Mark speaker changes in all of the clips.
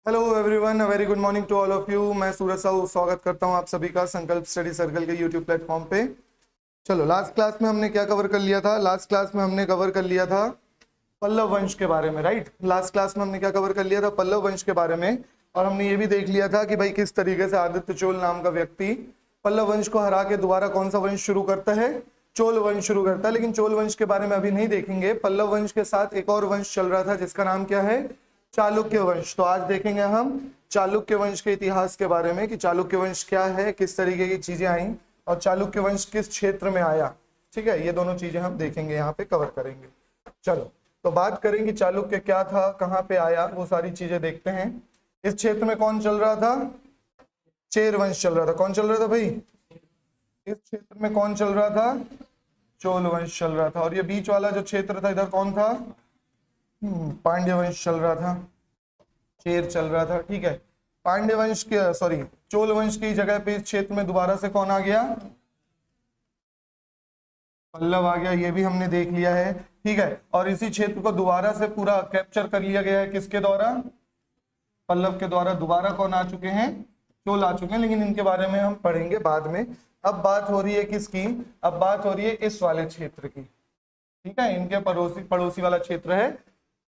Speaker 1: Hello everyone, a very good morning to all of you. मैं सूरज साहू स्वागत करता हूं आप सभी का संकल्प स्टडी सर्कल के यूट्यूब प्लेटफॉर्म पे। चलो, लास्ट क्लास में हमने क्या कवर कर लिया था? लास्ट क्लास में हमने कवर कर लिया था पल्लव वंश के बारे में, राइट। लास्ट क्लास में हमने क्या कवर कर लिया था? पल्लव वंश के बारे में। और हमने ये भी देख लिया था कि भाई किस तरीके से आदित्य चोल नाम का व्यक्ति पल्लव वंश को हरा के दोबारा कौन सा वंश शुरू करता है? चोल वंश शुरू करता है। लेकिन चोल वंश के बारे में अभी नहीं देखेंगे। पल्लव वंश के साथ एक और वंश चल रहा था जिसका नाम क्या है? चालुक्य वंश। तो आज देखेंगे हम चालुक्य वंश के इतिहास के बारे में कि चालुक्य वंश क्या है, किस तरीके की चीजें आई और चालुक्य वंश किस क्षेत्र में आया। ठीक है, ये दोनों चीजें हम देखेंगे, यहाँ पे कवर करेंगे। चलो, तो बात करेंगे चालुक्य क्या था, कहाँ पे आया, वो सारी चीजें देखते हैं। इस क्षेत्र में कौन चल रहा था? चेर वंश चल रहा था। कौन चल रहा था भाई? इस क्षेत्र में कौन चल रहा था? चोल वंश चल रहा था। और ये बीच वाला जो क्षेत्र था, इधर कौन था? पांड्य वंश चल रहा था, चेर चल रहा था। ठीक है, पांड्य वंश के चोल वंश की जगह पे इस क्षेत्र में दोबारा से कौन आ गया? पल्लव आ गया। ये भी हमने देख लिया है। ठीक है, और इसी क्षेत्र को दोबारा से पूरा कैप्चर कर लिया गया है। किसके द्वारा? पल्लव के द्वारा। दोबारा कौन आ चुके हैं? चोल आ चुके हैं, लेकिन इनके बारे में हम पढ़ेंगे बाद में। अब बात हो रही है किसकी? अब बात हो रही है इस वाले क्षेत्र की। ठीक है, इनके पड़ोसी पड़ोसी वाला क्षेत्र है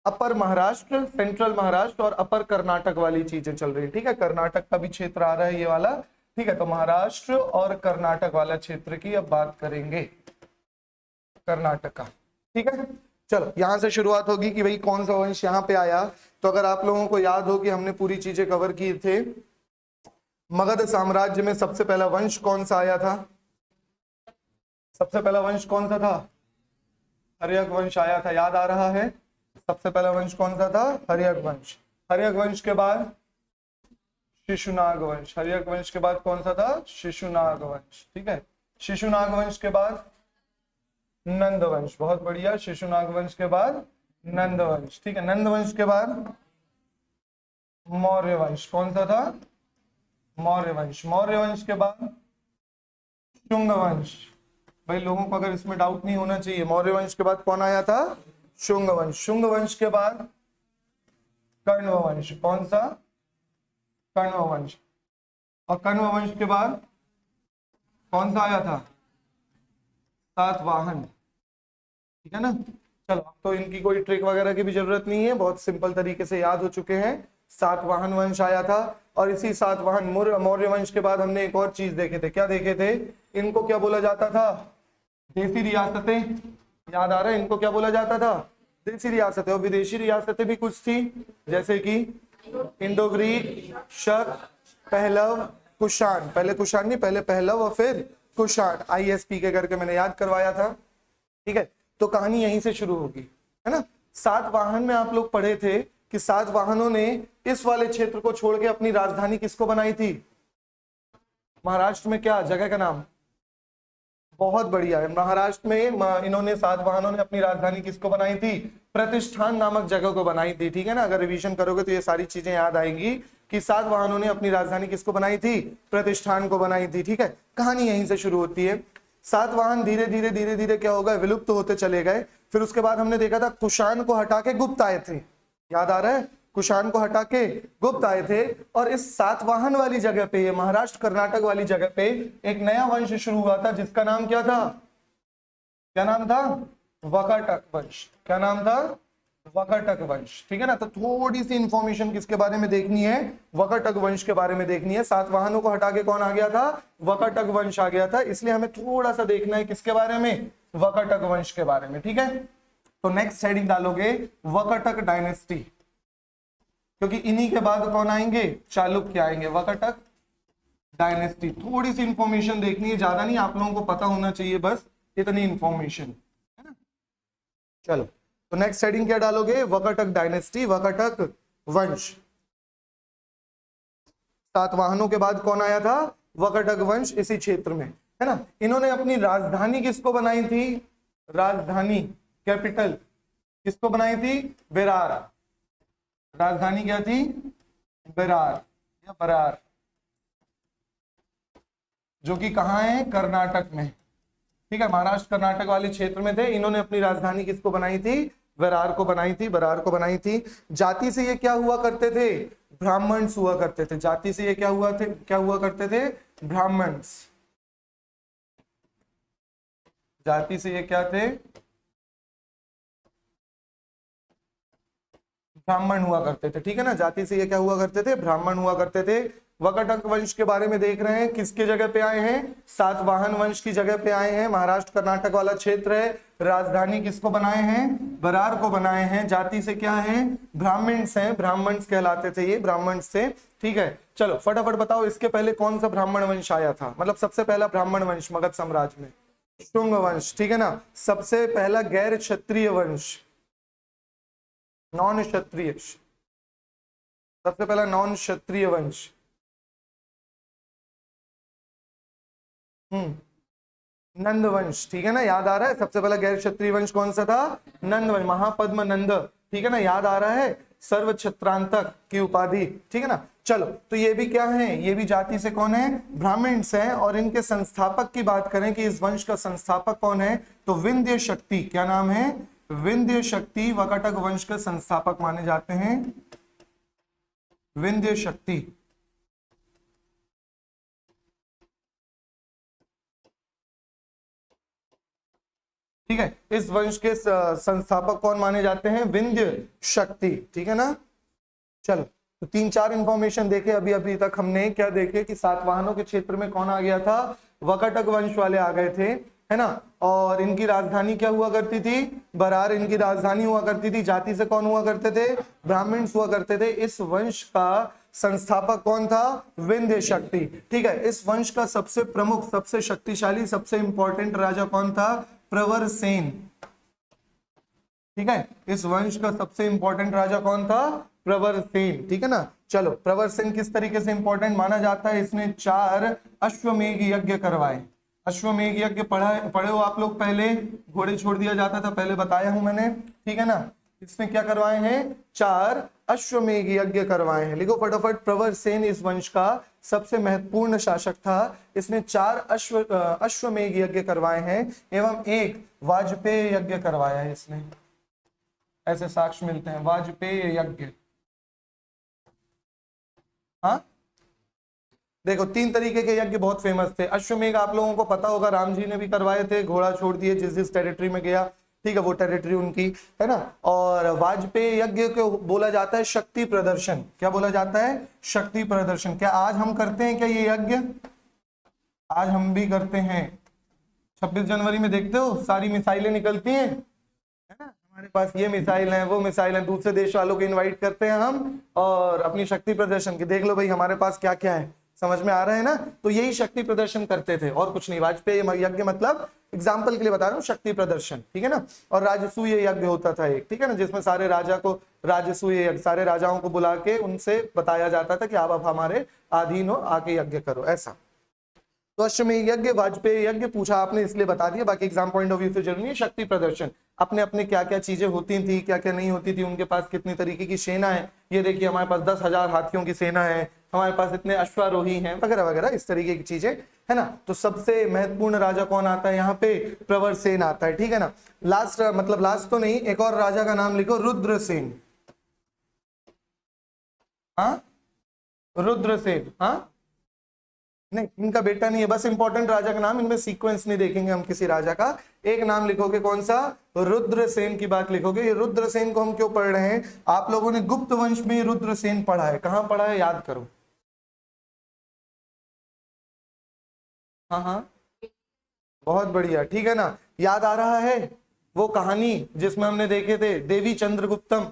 Speaker 1: अपर महाराष्ट्र, सेंट्रल महाराष्ट्र और अपर कर्नाटक वाली चीजें चल रही है। ठीक है, कर्नाटक का भी क्षेत्र आ रहा है ये वाला। ठीक है, तो महाराष्ट्र और कर्नाटक वाला क्षेत्र की अब बात करेंगे, कर्नाटक का। ठीक है, चलो यहां से शुरुआत होगी कि भाई कौन सा वंश यहाँ पे आया। तो अगर आप लोगों को याद हो कि हमने पूरी चीजें कवर की थे, मगध साम्राज्य में सबसे पहला वंश कौन सा आया था? सबसे पहला वंश कौन सा था? हर्यक वंश आया था। याद आ रहा है? सबसे पहला वंश कौन सा था? हर्यक वंश। हर्यक वंश के बाद शिशुनाग वंश। हर्यक वंश के बाद कौन सा था? शिशुनाग वंश। ठीक है, शिशुनाग वंश के बाद नंद वंश। बहुत बढ़िया, शिशुनाग वंश के बाद नंद वंश। ठीक है, नंद वंश के बाद मौर्य वंश। कौन सा था? मौर्य वंश। मौर्य वंश के बाद शुंग वंश। भाई लोगों को अगर इसमें डाउट नहीं होना चाहिए, मौर्य वंश के बाद कौन आया था? शुंग वंश। शुंग वंश के बाद कण्व वंश। कौन सा? कण्व वंश। और कण्व वंश के बाद कौन सा आया था? सातवाहन। ठीक है ना। चलो, अब तो इनकी कोई ट्रिक वगैरह की भी जरूरत नहीं है, बहुत सिंपल तरीके से याद हो चुके हैं। सातवाहन वंश आया था। और इसी सातवाहन मौर्य वंश के बाद हमने एक और चीज देखे थे। क्या देखे थे? इनको क्या बोला जाता था? देसी रियासतें। याद आ रहा है? इनको क्या बोला जाता था? देसी रियासतें। और विदेशी रियासतें भी कुछ थी, जैसे कि इंडो ग्रीक, शक, पहलव, कुषाण। पहले कुषाण नहीं, पहले पहलव और फिर कुषाण। ISP के करके मैंने याद करवाया था। ठीक है, तो कहानी यहीं से शुरू होगी, है ना। सातवाहन में आप लोग पढ़े थे कि सातवाहनों ने इस वाले क्षेत्र को छोड़ के अपनी राजधानी किसको बनाई थी? महाराष्ट्र में क्या जगह का नाम? बहुत बढ़िया है, महाराष्ट्र में इन्होंने सातवाहनों ने अपनी राजधानी किसको बनाई थी? प्रतिष्ठान नामक जगह को बनाई थी। ठीक है ना, अगर रिवीजन करोगे तो ये सारी चीजें याद आएंगी कि सातवाहनों ने अपनी राजधानी किसको बनाई थी? प्रतिष्ठान को बनाई थी। ठीक है, कहानी यहीं से शुरू होती है। सातवाहन धीरे धीरे धीरे धीरे क्या होगा? विलुप्त होते चले गए। फिर उसके बाद हमने देखा था कुषाण को हटा के गुप्त आए थे। याद आ रहा है? कुषाण को हटा के गुप्त आए थे। और इस सातवाहन वाली जगह पे, ये महाराष्ट्र कर्नाटक वाली जगह पे एक नया वंश शुरू हुआ था जिसका नाम क्या था? क्या नाम था? वकाटक वंश। क्या नाम था? वकाटक वंश। ठीक है ना, तो थोड़ी सी इंफॉर्मेशन किसके बारे में देखनी है? वकाटक वंश के बारे में देखनी है। सातवाहनों को हटा के कौन आ गया था? वकाटक वंश आ गया था। इसलिए हमें थोड़ा सा देखना है किसके बारे में? वकाटक वंश के बारे में। ठीक है, तो नेक्स्ट हेडिंग डालोगे वकाटक डायनेस्टी, क्योंकि इन्हीं के बाद कौन आएंगे? चालुक्य आएंगे। वकाटक डायनेस्टी। थोड़ी सी इंफॉर्मेशन देखनी है, ज्यादा नहीं, आप लोगों को पता होना चाहिए बस इतनी इंफॉर्मेशन, है ना। चलो, तो नेक्स्ट हेडिंग क्या डालोगे? वकाटक डायनेस्टी, वकाटक वंश। सातवाहनों के बाद कौन आया था? वकाटक वंश इसी क्षेत्र में, है ना। इन्होंने अपनी राजधानी किसको बनाई थी? राजधानी, कैपिटल किसको बनाई थी? बेरार। राजधानी क्या थी? बेरार या बरार, जो कि कहाँ है? कर्नाटक में। ठीक है, महाराष्ट्र कर्नाटक वाले क्षेत्र में थे। इन्होंने अपनी राजधानी किसको बनाई थी? बरार को बनाई थी, बरार को बनाई थी। जाति से ये क्या हुआ करते थे? ब्राह्मण्स हुआ करते थे। जाति से ये क्या हुआ करते थे? ब्राह्मण्स। जाति से ये क्या थे? ब्राह्मण हुआ करते थे, ठीक है ना। जाति से ये क्या हुआ करते थे? ब्राह्मण हुआ करते थे। वकटक वंश के बारे में देख रहे हैं, किसके जगह पे आए हैं? सातवाहन वंश की जगह पे आए हैं। महाराष्ट्र कर्नाटक वाला क्षेत्र है। राजधानी किसको बनाए हैं? बरार को बनाए हैं। जाति से क्या है? ब्राह्मण्स हैं, ब्राह्मण्स कहलाते थे ये, ब्राह्मण्स से, ठीक है। चलो फटाफट बताओ, इसके पहले कौन सा ब्राह्मण वंश आया था? मतलब सबसे पहला ब्राह्मण वंश मगध साम्राज्य में शुंग वंश, ठीक है ना। सबसे पहला गैर क्षत्रिय वंश, नॉन क्षत्रिय, सबसे पहला नॉन क्षत्रिय वंश, नंद वंश, ठीक है ना। याद आ रहा है? सबसे पहला गैर क्षत्रिय वंश कौन सा था? नंद वंश, महापद्म नंद, ठीक है ना। याद आ रहा है? सर्व छत्रांतक की उपाधि, ठीक है ना। चलो, तो ये भी क्या है? ये भी जाति से कौन है? ब्राह्मण्स हैं। और इनके संस्थापक की बात करें कि इस वंश का संस्थापक कौन है, तो विंध्य शक्ति, क्या नाम है? विंध्य शक्ति वकटक वंश के संस्थापक माने जाते हैं, विंध्य शक्ति। ठीक है, इस वंश के संस्थापक कौन माने जाते हैं? विंध्य शक्ति, ठीक है ना। चलो, तो 3-4 इंफॉर्मेशन देखे अभी अभी तक हमने। क्या देखे कि सातवाहनों के क्षेत्र में कौन आ गया था? वकटक वंश वाले आ गए थे, है ना। और इनकी राजधानी क्या हुआ करती थी? बरार इनकी राजधानी हुआ करती थी। जाति से कौन हुआ करते थे? ब्राह्मण्स हुआ करते थे। इस वंश का संस्थापक कौन था? विंध्य शक्ति, ठीक है। इस वंश का सबसे प्रमुख, सबसे शक्तिशाली, सबसे इंपॉर्टेंट राजा कौन था? प्रवर सेन, ठीक है। इस वंश का सबसे इंपॉर्टेंट राजा कौन था? प्रवर सेन, ठीक है ना। चलो, प्रवर सेन किस तरीके से इंपॉर्टेंट माना जाता है? इसने 4 अश्वमेघ यज्ञ करवाए। अश्वमेघ यज्ञ पढ़े हो आप लोग? पहले घोड़े छोड़ दिया जाता था, पहले बताया हूं मैंने, ठीक है ना। इसमें क्या करवाए हैं? 4 अश्वमेघ यज्ञ करवाए हैं। लिखो फटाफट। प्रवर सेन इस वंश का सबसे महत्वपूर्ण शासक था। इसने 4 अश्वमेघ यज्ञ करवाए हैं एवं 1 वाजपेय यज्ञ करवाया है इसने। ऐसे साक्ष्य मिलते हैं, वाजपेय यज्ञ। हाँ, देखो 3 तरीके के यज्ञ बहुत फेमस थे। अश्वमेघ आप लोगों को पता होगा, राम जी ने भी करवाए थे, घोड़ा छोड़ दिए जिस जिस टेरिटरी में गया, ठीक है, वो टेरिटरी उनकी, है ना। और वाजपेय यज्ञ को बोला जाता है शक्ति प्रदर्शन। क्या बोला जाता है? शक्ति प्रदर्शन। क्या आज हम करते हैं क्या ये यज्ञ? आज हम भी करते हैं। 26 जनवरी में देखते हो सारी मिसाइलें निकलती हैं, है ना। हमारे पास ये मिसाइल है, वो मिसाइल है, दूसरे देश वालों को इनवाइट करते हैं हम और अपनी शक्ति प्रदर्शन की, देख लो भाई हमारे पास क्या क्या है। समझ में आ रहा है ना। तो यही शक्ति प्रदर्शन करते थे और कुछ नहीं। वाजपेयी यज्ञ मतलब एग्जाम्पल के लिए बता रहा हूँ, शक्ति प्रदर्शन, ठीक है ना। और राजसूय यज्ञ होता था एक, ठीक है ना, जिसमें सारे राजा को, राजसूय यज्ञ, सारे राजाओं को बुला के उनसे बताया जाता था कि आप अब हमारे अधीन हो, आके यज्ञ करो, ऐसा। तो अश्वमेध यज्ञ, वाजपेयी यज्ञ पूछा आपने इसलिए बता दिया, बाकी एग्जाम पॉइंट ऑफ व्यू से जरूरी है। शक्ति प्रदर्शन, अपने अपने क्या क्या चीजें होती थी, क्या क्या नहीं होती थी, उनके पास कितनी तरीके की सेना है। ये देखिए हमारे पास 10,000 हाथियों की सेना है, हमारे पास इतने अश्वारोही हैं, वगैरह वगैरह, इस तरीके की चीजें, है ना। तो सबसे महत्वपूर्ण राजा कौन आता है यहाँ पे? प्रवर सेन आता है, ठीक है ना। लास्ट, मतलब लास्ट तो नहीं, एक और राजा का नाम लिखो, रुद्रसेन। हाँ, रुद्रसेन, हाँ, नहीं इनका बेटा नहीं है, बस इंपॉर्टेंट राजा का नाम, इनमें सीक्वेंस नहीं देखेंगे हम किसी राजा का। एक नाम लिखोगे, कौन सा? रुद्रसेन की बात लिखोगे। ये रुद्रसेन को हम क्यों पढ़ रहे हैं? आप लोगों ने गुप्त वंश में रुद्रसेन पढ़ा है, कहां पढ़ा है याद करो। हाँ हाँ, बहुत बढ़िया, ठीक है ना। याद आ रहा है वो कहानी जिसमें हमने देखे थे देवी चंद्रगुप्तम?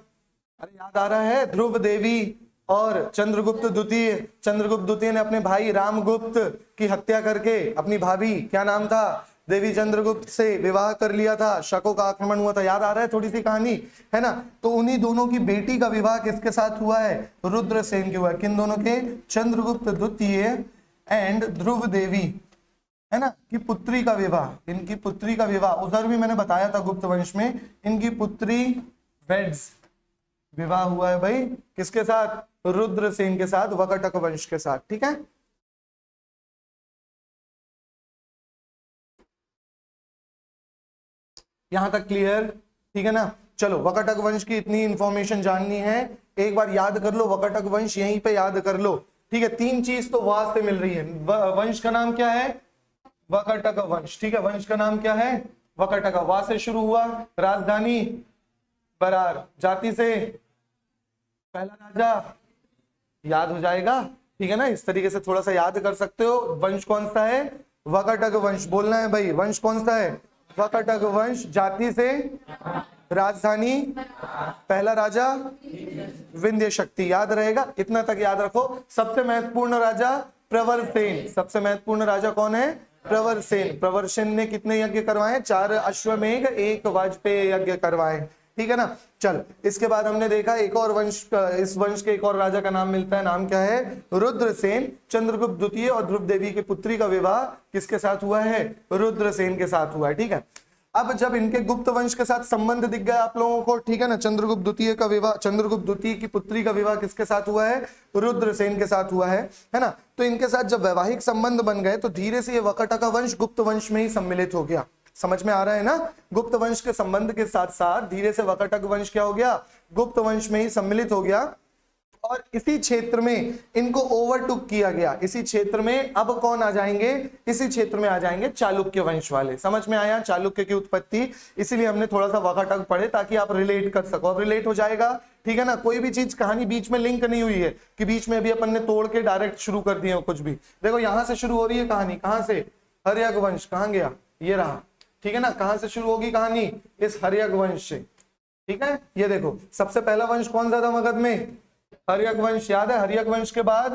Speaker 1: अरे याद आ रहा है, ध्रुव देवी और चंद्रगुप्त द्वितीय। चंद्रगुप्त द्वितीय ने अपने भाई रामगुप्त की हत्या करके अपनी भाभी, क्या नाम था, देवी चंद्रगुप्त से विवाह कर लिया था। शकों का आक्रमण हुआ था, याद आ रहा है थोड़ी सी कहानी, है ना। तो उन्हीं दोनों की बेटी का विवाह किसके साथ हुआ है? रुद्रसेन के हुआ है। किन दोनों के? चंद्रगुप्त द्वितीय एंड ध्रुव देवी, है ना, की पुत्री का विवाह। इनकी पुत्री का विवाह उधर भी मैंने बताया था गुप्त वंश में, इनकी पुत्री वेड्स, विवाह हुआ है भाई किसके साथ? रुद्रसेन के साथ, वकटक वंश के साथ, ठीक है। यहां तक क्लियर? ठीक है ना। चलो वकटक वंश की इतनी इंफॉर्मेशन जाननी है, एक बार याद कर लो वकटक वंश, यहीं पे याद कर लो। ठीक है, तीन चीज तो वहां से मिल रही है। वंश का नाम क्या है? वकटक वंश। ठीक है, वंश का नाम क्या है? वकटक। वहां से शुरू हुआ, राजधानी बरार, जाति से पहला राजा, याद हो जाएगा। ठीक है ना, इस तरीके से थोड़ा सा याद कर सकते हो। वंश कौन सा है? वकटक वंश। बोलना है भाई, वंश कौन सा है? वकटक वंश। जाति से, राजधानी, पहला राजा विंध्य शक्ति। याद रहेगा, इतना तक याद रखो। सबसे महत्वपूर्ण राजा प्रवरसेन। सबसे महत्वपूर्ण राजा कौन है? प्रवरसेन। प्रवरसेन ने कितने यज्ञ करवाए? 4 अश्वमेघ, 1 वाजपेय यज्ञ करवाए। ठीक है ना। चल, इसके बाद हमने देखा एक और वंश, इस वंश के एक और राजा का नाम मिलता है। नाम क्या है? रुद्रसेन। चंद्रगुप्त द्वितीय और ध्रुव देवी की पुत्री का विवाह किसके साथ हुआ है? रुद्रसेन के साथ हुआ है। ठीक है, अब जब इनके गुप्त वंश के साथ संबंध दिख गया आप लोगों को, ठीक है ना, चंद्रगुप्त द्वितीय का विवाह, चंद्रगुप्त द्वितीय की पुत्री का विवाह किसके साथ हुआ है? रुद्रसेन के साथ हुआ है ना। तो इनके साथ जब वैवाहिक संबंध बन गए तो धीरे से ये वकटक वंश गुप्त वंश में ही सम्मिलित हो गया। समझ में आ रहा है ना? गुप्त वंश के संबंध के साथ साथ धीरे से वकटक वंश क्या हो गया? गुप्त वंश में ही सम्मिलित हो गया। और इसी क्षेत्र में इनको ओवरटुक किया गया। इसी क्षेत्र में अब कौन आ जाएंगे? इसी क्षेत्र में आ जाएंगे चालुक्य वंश वाले। समझ में आया चालुक्य की उत्पत्ति? इसीलिए हमने थोड़ा सा वकटक पढ़े ताकि आप रिलेट कर सको। अब रिलेट हो जाएगा, ठीक है ना। कोई भी चीज, कहानी बीच में लिंक नहीं हुई है कि बीच में अभी अपन ने तोड़ के डायरेक्ट शुरू कर दिए हो कुछ भी। देखो यहां से शुरू हो रही है कहानी। कहां से? हर्यक वंश। कहां गया? ये रहा। ठीक है ना, कहां से शुरू होगी कहानी? इस हर्यक वंश से। ठीक है, ये देखो सबसे पहला वंश कौन सा था मगध में? हर्यक वंश। याद है? हर्यक वंश के बाद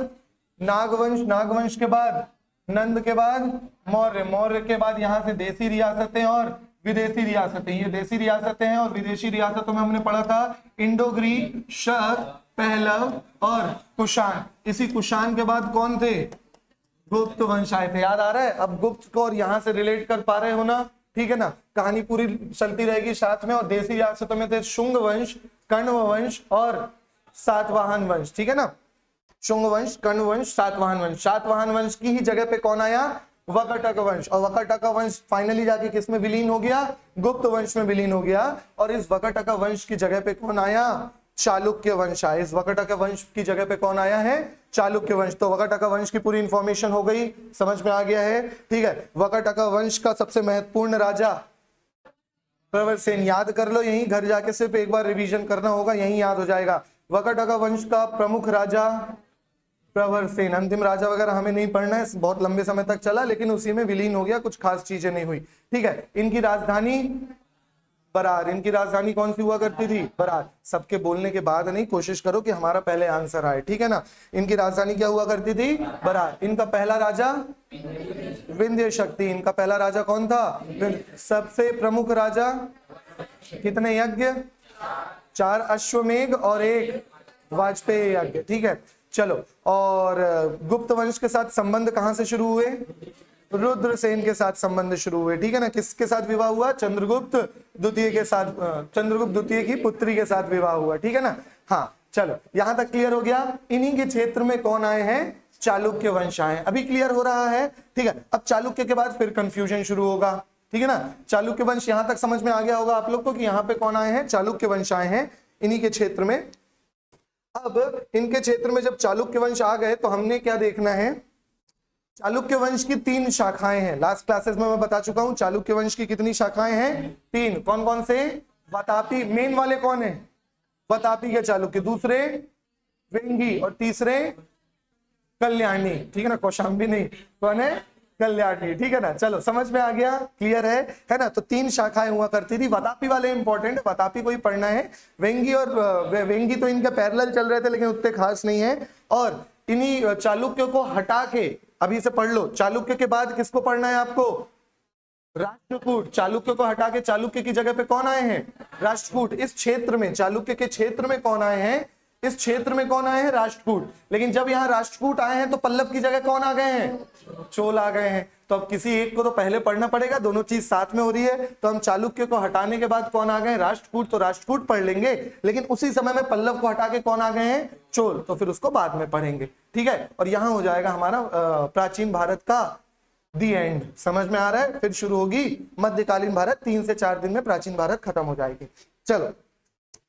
Speaker 1: नागवंश, नागवंश के बाद नंद, के बाद मौर्य, मौर्य के बाद यहाँ से देसी रियासतें और विदेशी रियासतें। ये देसी रियासतें हैं और विदेशी रियासतों में हमने पढ़ा था इंडो ग्रीक, शक, पहलव और कुषाण। इसी कुषाण के बाद कौन थे? गुप्त वंश आए थे। याद आ रहा है? अब गुप्त को और यहाँ से रिलेट कर पा रहे हो ना? ठीक है ना, कहानी पूरी चलती रहेगी साथ में। और देसी रियासतों में थे शुंग वंश, कण्व वंश और सातवाहन वंश। ठीक है ना, शुंग वंश, कण्व वंश, सातवाहन वंश। सातवाहन वंश की ही जगह पे कौन आया? वकटक वंश। और वकटक वंश फाइनली जाके किस में विलीन हो गया? गुप्त वंश में विलीन हो गया। और इस वकटक वंश की जगह पे कौन आया? चालुक्य वंश आया। इस वकटक वंश की जगह पे कौन आया है? चालुक्य वंश। तो वकटक वंश की पूरी इंफॉर्मेशन हो गई, समझ में आ गया है? ठीक है, वकटक वंश का सबसे महत्वपूर्ण राजा प्रवरसेन। याद कर लो, यहीं घर जाके सिर्फ एक बार रिवीजन करना होगा, यहीं याद हो जाएगा। वकटक वंश का प्रमुख राजा प्रवरसेन। अंतिम राजा वगैरह हमें नहीं पढ़ना है, बहुत लंबे समय तक चला लेकिन उसी में विलीन हो गया, कुछ खास चीजें नहीं हुई। ठीक है, इनकी राजधानी बरार। इनकी राजधानी कौन सी हुआ करती थी? बरार। सबके बोलने के बाद नहीं, कोशिश करो कि हमारा पहले आंसर आए। ठीक है ना, इनकी राजधानी क्या हुआ करती थी? बरार। इनका पहला राजा विंध्य शक्ति। इनका पहला राजा कौन था? सबसे प्रमुख राजा। कितने यज्ञ? 4 अश्वमेघ और 1 वाजपेय यज्ञ। ठीक है, चलो। और गुप्त वंश के साथ संबंध कहां से शुरू हुए? रुद्रसेन के साथ संबंध शुरू हुए। ठीक है ना, किसके साथ विवाह हुआ? चंद्रगुप्त द्वितीय के साथ, चंद्रगुप्त द्वितीय की पुत्री के साथ विवाह हुआ। ठीक है ना। हाँ चलो, यहां तक क्लियर हो गया। इन्हीं के क्षेत्र में कौन आए हैं? चालुक्य वंश आए। अभी क्लियर हो रहा है? ठीक है, अब चालुक्य के बाद फिर कंफ्यूजन शुरू होगा। ठीक है ना, चालुक्य वंश यहां तक समझ में आ गया होगा आप लोग को कि यहाँ पे कौन आए हैं? चालुक्य वंश आए हैं इन्हीं के क्षेत्र में। अब इनके क्षेत्र में जब चालुक्य वंश आ गए तो हमने क्या देखना है? चालुक्य वंश की 3 शाखाएं हैं। लास्ट क्लासेस में मैं बता चुका हूं चालुक्य वंश की कितनी शाखाएं हैं? 3। कौन कौन से? वातापी। मेन वाले कौन है? वातापी के चालुक्य। दूसरे वेंगी और तीसरे कल्याणी। ठीक है ना, कौशाम्बी नहीं, कौन है? कल्याणी। ठीक है ना, चलो समझ में आ गया, क्लियर है ना। तो 3 शाखाएं हुआ करती थी। वातापी वाले इंपॉर्टेंट, वातापी को ही पढ़ना है। वेंगी और वेंगी तो इनके पैरेलल चल रहे थे लेकिन उतने खास नहीं है। और इन्हीं चालुक्य को हटा के अभी से पढ़ लो। चालुक्य के बाद किसको पढ़ना है आपको? राष्ट्रकूट। चालुक्य को हटा के चालुक्य की जगह पे कौन आए हैं? राष्ट्रकूट। इस क्षेत्र में, चालुक्य के क्षेत्र में कौन आए हैं? इस क्षेत्र में कौन आए हैं? राष्ट्रकूट। लेकिन जब यहाँ राष्ट्रकूट आए हैं तो पल्लव की जगह कौन आ गए हैं? चोल आ गए हैं। तो अब किसी एक को तो पहले पढ़ना पड़ेगा, दोनों चीज साथ में हो रही है। तो हम चालुक्य को हटाने के बाद कौन आ गए? राष्ट्रकूट। तो राष्ट्रकूट पढ़ लेंगे, लेकिन उसी समय में पल्लव को हटा के कौन आ गए हैं? चोल। तो फिर उसको बाद में पढ़ेंगे। ठीक है, और यहाँ हो जाएगा हमारा प्राचीन भारत का दी एंड। समझ में आ रहा है? फिर शुरू होगी मध्यकालीन भारत। 3 से 4 दिन में प्राचीन भारत खत्म हो जाएगी। चलो,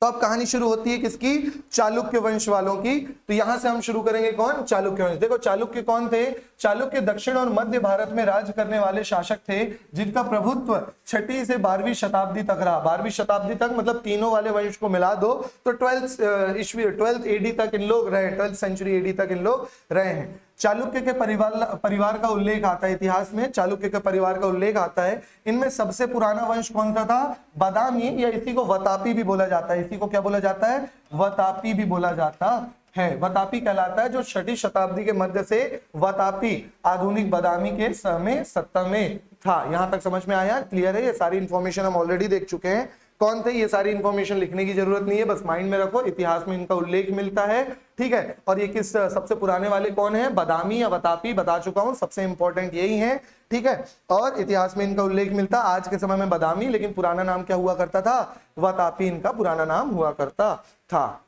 Speaker 1: तो अब कहानी शुरू होती है किसकी? चालुक्य वंश वालों की। तो यहां से हम शुरू करेंगे कौन? चालुक्य वंश। देखो चालुक्य कौन थे? चालुक्य दक्षिण और मध्य भारत में राज करने वाले शासक थे जिनका प्रभुत्व 6वीं से 12वीं शताब्दी तक रहा। 12वीं शताब्दी तक मतलब तीनों वाले वंश को मिला दो तो 12th एडी तक इन लोग रहे, 12th सेंचुरी एडी तक इन लोग रहे हैं। चालुक्य के परिवार का उल्लेख आता है इतिहास में, चालुक्य के परिवार का उल्लेख आता है। इनमें सबसे पुराना वंश कौन सा था? बादामी, या इसी को वतापी भी बोला जाता है। इसी को क्या बोला जाता है? वतापी भी बोला जाता है। वतापी कहलाता है जो 6वीं शताब्दी के मध्य से वतापी आधुनिक बादामी के समय सत्ता में था। यहां तक समझ में आया? क्लियर है? ये सारी इंफॉर्मेशन हम ऑलरेडी देख चुके हैं। कौन थे? ये सारी इंफॉर्मेशन लिखने की जरूरत नहीं है, बस माइंड में रखो, इतिहास में इनका उल्लेख मिलता है। ठीक है, और ये किस सबसे पुराने वाले कौन है? बादामी या वतापी, बता चुका हूं, सबसे इंपॉर्टेंट यही है। ठीक है, और इतिहास में इनका उल्लेख मिलता। आज के समय में बादामी, लेकिन पुराना नाम क्या हुआ करता था? वतापी इनका पुराना नाम हुआ करता था।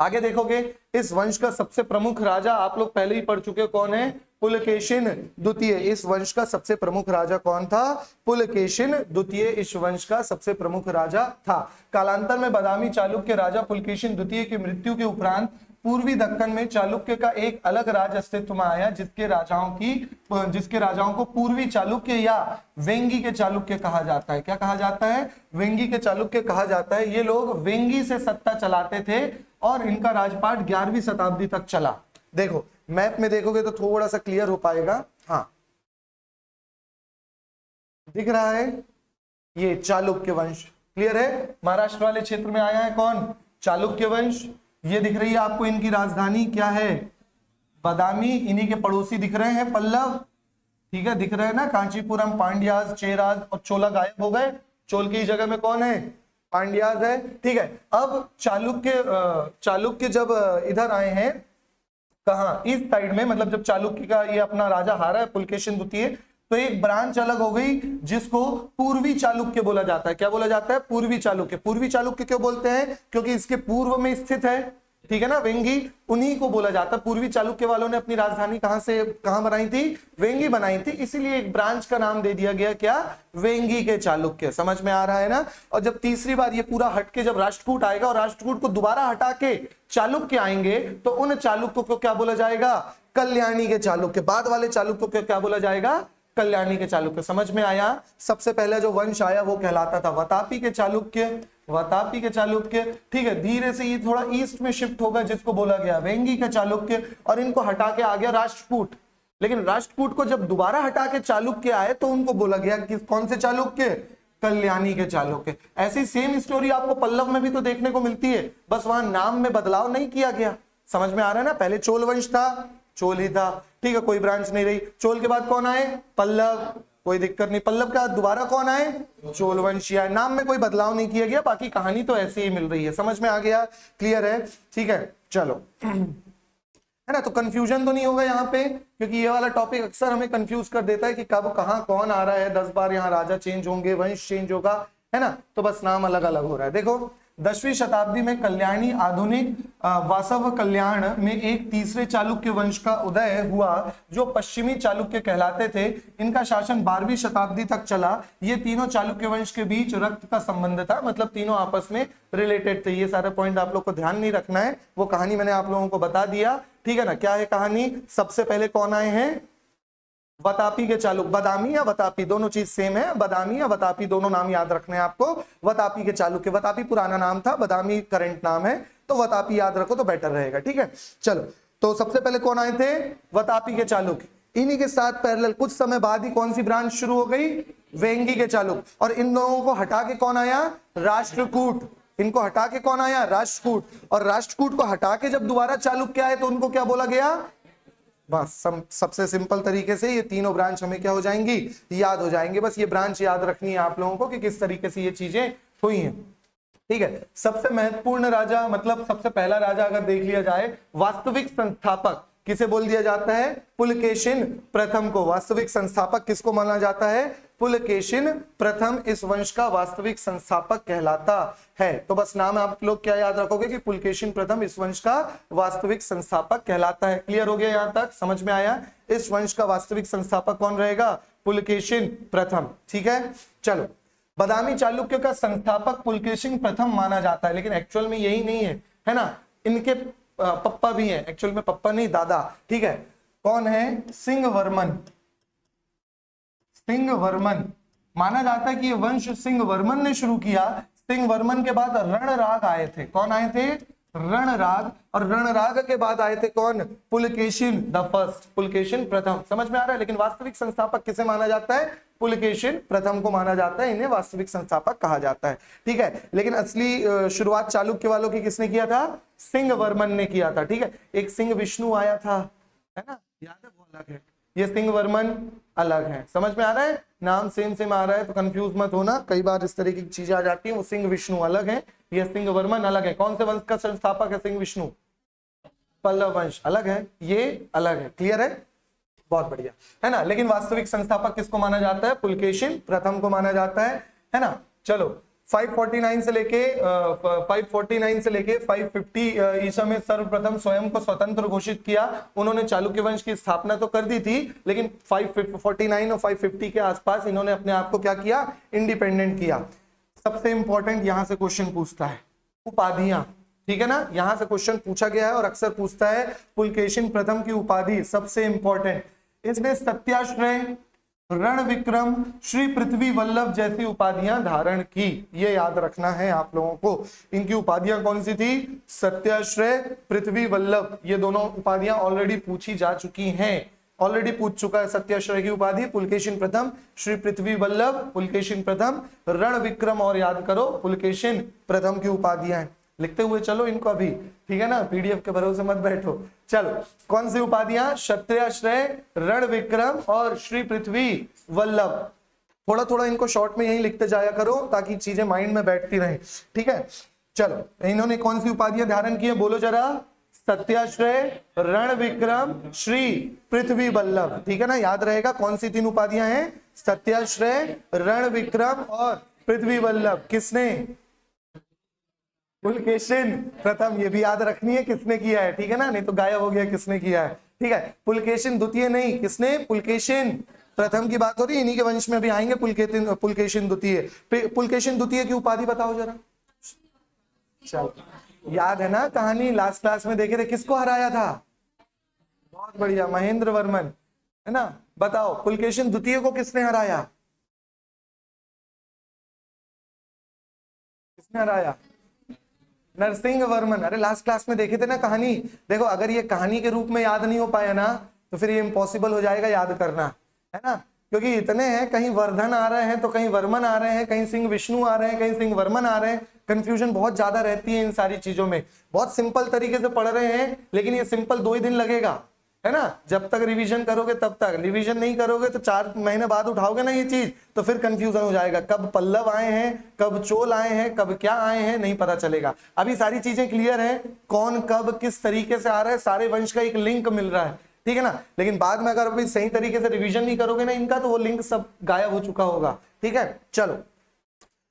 Speaker 1: आगे देखोगे, इस वंश का सबसे प्रमुख राजा आप लोग पहले ही पढ़ चुके हो, कौन है? पुलकेशिन द्वितीय। इस वंश का सबसे प्रमुख राजा कौन था? पुलकेशिन द्वितीय इस वंश का सबसे प्रमुख राजा था। कालांतर में बादामी चालुक्य राजा पुलकेशिन द्वितीय की मृत्यु के उपरांत पूर्वी दक्कन में चालुक्य का एक अलग राज अस्तित्व में आया, जिसके राजाओं को पूर्वी चालुक्य या वेंगी के चालुक्य कहा जाता है। क्या कहा जाता है? वेंगी के चालुक्य कहा जाता है। ये लोग वेंगी से सत्ता चलाते थे और इनका राजपाट 11वीं शताब्दी तक चला। देखो मैप में देखोगे तो थोड़ा सा क्लियर हो पाएगा। हाँ, दिख रहा है ये चालुक्य वंश, क्लियर है? महाराष्ट्र वाले क्षेत्र में आया है कौन? चालुक्य वंश। ये दिख रही है आपको, इनकी राजधानी क्या है? बादामी। इन्हीं के पड़ोसी दिख रहे हैं पल्लव, ठीक है, दिख रहे हैं ना, कांचीपुरम, पांड्याज, चेराज और चोला गायब हो गए। चोल की जगह में कौन है? पांड्याज है। ठीक है, अब चालुक्य जब इधर आए हैं, कहा? ईस्ट साइड में, मतलब जब चालुक्य का ये अपना राजा हारा है पुलकेशिन द्वितीय, तो एक ब्रांच अलग हो गई जिसको पूर्वी चालुक्य बोला जाता है। क्या बोला जाता है? पूर्वी चालुक्य। पूर्वी चालुक्य क्यों बोलते हैं? क्योंकि इसके पूर्व में स्थित है, ठीक है ना, वेंगी, उन्हीं को बोला जाता है। पूर्वी चालुक्य वालों ने अपनी राजधानी कहां बनाई थी? वेंगी बनाई थी, इसीलिए एक ब्रांच का नाम दे दिया गया, क्या? वेंगी के चालुक्य। समझ में आ रहा है ना? और जब तीसरी बार ये पूरा हटके जब राष्ट्रकूट आएगा और राष्ट्रकूट को दोबारा हटा के चालुक्य आएंगे, तो उन चालुक्य को क्या बोला जाएगा? कल्याणी के चालुक्य। बाद वाले चालुक्य को क्या बोला जाएगा? कल्याणी के चालुक्य। समझ में आया? सबसे पहले जो वंश आया वो कहलाता था वतापी के चालुक्य, वतापी के चालुक्य। ठीक है, धीरे से ये थोड़ा ईस्ट में शिफ्ट होगा जिसको बोला गया वेंगी का चालुक्य, और इनको हटा के आ गया राष्ट्रकूट। लेकिन राष्ट्रकूट को जब दोबारा हटा के चालुक्य आए तो उनको बोला गया कि कौन से चालुक्य? कल्याणी के चालुक्य। ऐसी सेम स्टोरी आपको पल्लव में भी तो देखने को मिलती है, बस वहां नाम में बदलाव नहीं किया गया। समझ में आ रहा है ना? पहले चोल वंश था, चोल ही था, ठीक है, कोई ब्रांच नहीं रही। चोल के बाद कौन आए? पल्लव, कोई दिक्कत नहीं। पल्लव के बाद दोबारा कौन आए? चोल वंशी आए। नाम में कोई बदलाव नहीं किया गया, बाकी कहानी तो ऐसी ही मिल रही है। समझ में आ गया? क्लियर है? ठीक है, चलो, है ना? तो कंफ्यूजन तो नहीं होगा यहाँ पे, क्योंकि ये वाला टॉपिक अक्सर हमें कंफ्यूज कर देता है कि कब कहाँ कौन आ रहा है। 10 बार यहाँ राजा चेंज होंगे, वंश चेंज होगा, है ना? तो बस नाम अलग अलग हो रहा है। देखो 10वीं शताब्दी में कल्याणी आधुनिक वासव कल्याण में एक तीसरे चालुक्य वंश का उदय हुआ जो पश्चिमी चालुक्य कहलाते थे। इनका शासन 12वीं शताब्दी तक चला। ये तीनों चालुक्य वंश के बीच रक्त का संबंध था, मतलब तीनों आपस में रिलेटेड थे। ये सारे पॉइंट आप लोग को ध्यान नहीं रखना है, वो कहानी मैंने आप लोगों को बता दिया, ठीक है ना? क्या है कहानी? सबसे पहले कौन आए हैं? वतापी के चालुक्य। बादामी या वतापी दोनों चीज सेम है, बादामी या वतापी दोनों नाम याद रखने हैं आपको। वतापी के चालुक्य, वतापी पुराना नाम था, बादामी करंट नाम है, तो वतापी याद रखो तो बेटर रहेगा, ठीक है? चलो, तो सबसे पहले कौन आए थे? वतापी के चालुक्य। इन्हीं के साथ पैरेलल कुछ समय बाद ही कौन सी ब्रांच शुरू हो गई? वेंगी के चालुक्य। और इन दोनों को हटा के कौन आया? राष्ट्रकूट। इनको हटा के कौन आया? राष्ट्रकूट। और राष्ट्रकूट को हटा के जब दोबारा चालुक्य आए तो उनको क्या बोला गया? बस सबसे सिंपल तरीके से ये तीनों ब्रांच हमें क्या हो जाएंगी? याद हो जाएंगे। बस ये ब्रांच याद रखनी है आप लोगों को कि किस तरीके से ये चीजें हुई हैं, ठीक है? सबसे महत्वपूर्ण राजा, मतलब सबसे पहला राजा अगर देख लिया जाए, वास्तविक संस्थापक किसे बोल दिया जाता है? पुलकेशिन प्रथम को। वास्तविक संस्थापक किसको माना जाता है? पुलकेशिन प्रथम इस वंश का वास्तविक संस्थापक कहलाता है। तो बस नाम आप लोग क्या याद रखोगे कि पुलकेशिन प्रथम इस वंश का वास्तविक संस्थापक कहलाता है। क्लियर हो गया? यहां तक समझ में आया? इस वंश का वास्तविक संस्थापक कौन रहेगा? पुलकेशिन प्रथम, ठीक है? चलो, बादामी चालुक्य का संस्थापक पुलकेशिन प्रथम माना जाता है, लेकिन एक्चुअल में यही नहीं है ना, इनके पप्पा भी हैं, एक्चुअल में पप्पा नहीं दादा, ठीक है। कौन है? सिंहवर्मन। सिंहवर्मन माना जाता है कि ये वंश सिंहवर्मन ने शुरू किया। सिंहवर्मन के बाद रणराग आए थे। कौन आए थे? रणराग। और रणराग के बाद आए थे कौन? पुलकेशिन द फर्स्ट, पुलकेशिन प्रथम। समझ में आ रहा है? लेकिन वास्तविक संस्थापक किसे माना जाता है? पुलकेशिन प्रथम को माना जाता है, इन्हें वास्तविक संस्थापक कहा जाता है, ठीक है। लेकिन असली शुरुआत चालुक्य वालों की किसने किया था? सिंहवर्मन ने किया था, ठीक है। एक सिंह विष्णु आया था, है ना, याद है? वो अलग है, ये सिंहवर्मन अलग है। समझ में आ रहा है? नाम सेम सेम आ रहा है तो कंफ्यूज मत होना, कई बार इस तरह की चीजें आ जाती हैं। वो सिंह विष्णु अलग है, ये सिंहवर्मन अलग है। कौन से वंश का संस्थापक है सिंह विष्णु? पल्लव वंश अलग है, ये अलग है। क्लियर है? बहुत बढ़िया, है ना। लेकिन वास्तविक संस्थापक किसको माना जाता है? पुलकेशिन प्रथम को माना जाता है ना। चलो 549 से लेके 550 ईसा में सर्वप्रथम स्वयं को स्वतंत्र घोषित किया। उन्होंने चालुक्य वंश की स्थापना तो कर दी थी, लेकिन 549 और 550 के आसपास इन्होंने अपने आप को क्या किया? इंडिपेंडेंट किया। सबसे इंपॉर्टेंट यहां से क्वेश्चन पूछता है, उपाधियां, ठीक है ना। यहां से क्वेश्चन पूछा गया है और अक्सर पूछता है पुलकेशिन प्रथम की उपाधि, सबसे इंपॉर्टेंट। इसने सत्याश्रय, रण विक्रम, श्री पृथ्वी वल्लभ जैसी उपाधियां धारण की। ये याद रखना है आप लोगों को। इनकी उपाधियां कौन सी थी? सत्याश्रय, पृथ्वी वल्लभ। ये दोनों उपाधियां ऑलरेडी पूछी जा चुकी हैं, ऑलरेडी पूछ चुका है। सत्याश्रय की उपाधि पुलकेशिन प्रथम, श्री पृथ्वी वल्लभ पुलकेशिन प्रथम, रण विक्रम और याद करो पुलकेशिन प्रथम की उपाधियां हैं। लिखते हुए चलो इनको अभी, ठीक है ना, पीडीएफ के भरोसे मत बैठो। चलो कौन सी उपाधियां? सत्याश्रय, रण विक्रम और श्री पृथ्वी वल्लभ। थोड़ा थोड़ा इनको शॉर्ट में यही लिखते जाया करो ताकि चीजें माइंड में बैठती रहें, ठीक है। चलो इन्होंने कौन सी उपाधियां धारण की है? बोलो जरा। सत्याश्रय, रण विक्रम, श्री पृथ्वी वल्लभ, ठीक है ना। याद रहेगा कौन सी तीन उपाधियां हैं? सत्याश्रय, रण विक्रम और पृथ्वी वल्लभ। किसने? पुलकेशिन प्रथम। ये भी याद रखनी है किसने किया है, ठीक है ना, नहीं तो गायब हो गया किसने किया है, ठीक है। पुलकेशिन द्वितीय नहीं, किसने? पुलकेशिन प्रथम की बात हो रही है, इन्हीं के वंश में अभी आएंगे पुलकेशिन द्वितीय। पुलकेशिन द्वितीय की उपाधि बताओ जरा। चलो याद है ना कहानी, लास्ट क्लास में देखे थे, किसको हराया था? बहुत बढ़िया, महेंद्र वर्मन, है ना। बताओ पुलकेशिन द्वितीय को किसने हराया? किसने हराया? नरसिंह वर्मन। अरे लास्ट क्लास में देखे थे ना कहानी। देखो अगर ये कहानी के रूप में याद नहीं हो पाया ना तो फिर ये इम्पॉसिबल हो जाएगा याद करना, है ना, क्योंकि इतने हैं, कहीं वर्धन आ रहे हैं तो कहीं वर्मन आ रहे हैं, कहीं सिंह विष्णु आ रहे हैं, कहीं सिंह वर्मन आ रहे हैं। कंफ्यूजन बहुत ज्यादा रहती है इन सारी चीजों में। बहुत सिंपल तरीके से पढ़ रहे हैं, लेकिन ये सिंपल 2 ही दिन लगेगा, है ना। जब तक रिवीजन करोगे तब तक, रिवीजन नहीं करोगे तो 4 महीने बाद उठाओगे ना ये चीज तो फिर कंफ्यूजन हो जाएगा। कब पल्लव आए हैं, कब चोल आए हैं, कब क्या आए हैं, नहीं पता चलेगा। अभी सारी चीजें क्लियर है, कौन कब किस तरीके से आ रहा है, सारे वंश का एक लिंक मिल रहा है, ठीक है ना। लेकिन बाद में अगर अभी सही तरीके से रिवीजन नहीं करोगे ना इनका तो वो लिंक सब गायब हो चुका होगा, ठीक है। चलो,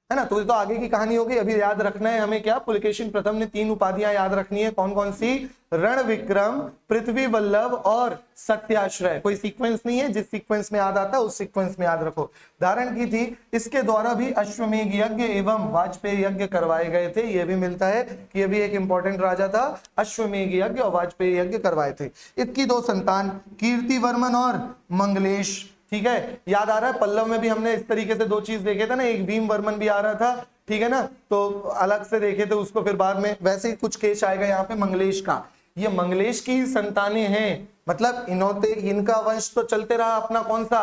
Speaker 1: है ना, तो ये तो आगे की कहानी होगी। अभी याद रखना है हमें क्या? पुलकेशिन प्रथम ने 3 उपाधियां याद रखनी है। कौन कौन सी? रण विक्रम, पृथ्वी वल्लभ और सत्याश्रय। कोई सीक्वेंस नहीं है, जिस सीक्वेंस में याद आता है उस सीक्वेंस में याद रखो। धारण की थी। इसके द्वारा भी अश्वमेध यज्ञ एवं वाजपेयी यज्ञ करवाए गए थे। ये भी मिलता है कि ये भी एक इंपॉर्टेंट राजा था, अश्वमेध यज्ञ और वाजपेयी यज्ञ करवाए थे। इसकी 2 संतान कीर्तिवर्मन और मंगलेश, ठीक है। याद आ रहा है पल्लव में भी हमने इस तरीके से 2 चीज देखे थे ना, एक भीम वर्मन भी आ रहा था, ठीक है ना, तो अलग से देखे थे उसको, फिर बाद में वैसे ही कुछ केस आएगा यहाँ पे मंगलेश का। ये मंगलेश की संतानें हैं, मतलब इनका वंश तो चलते रहा अपना, कौन सा?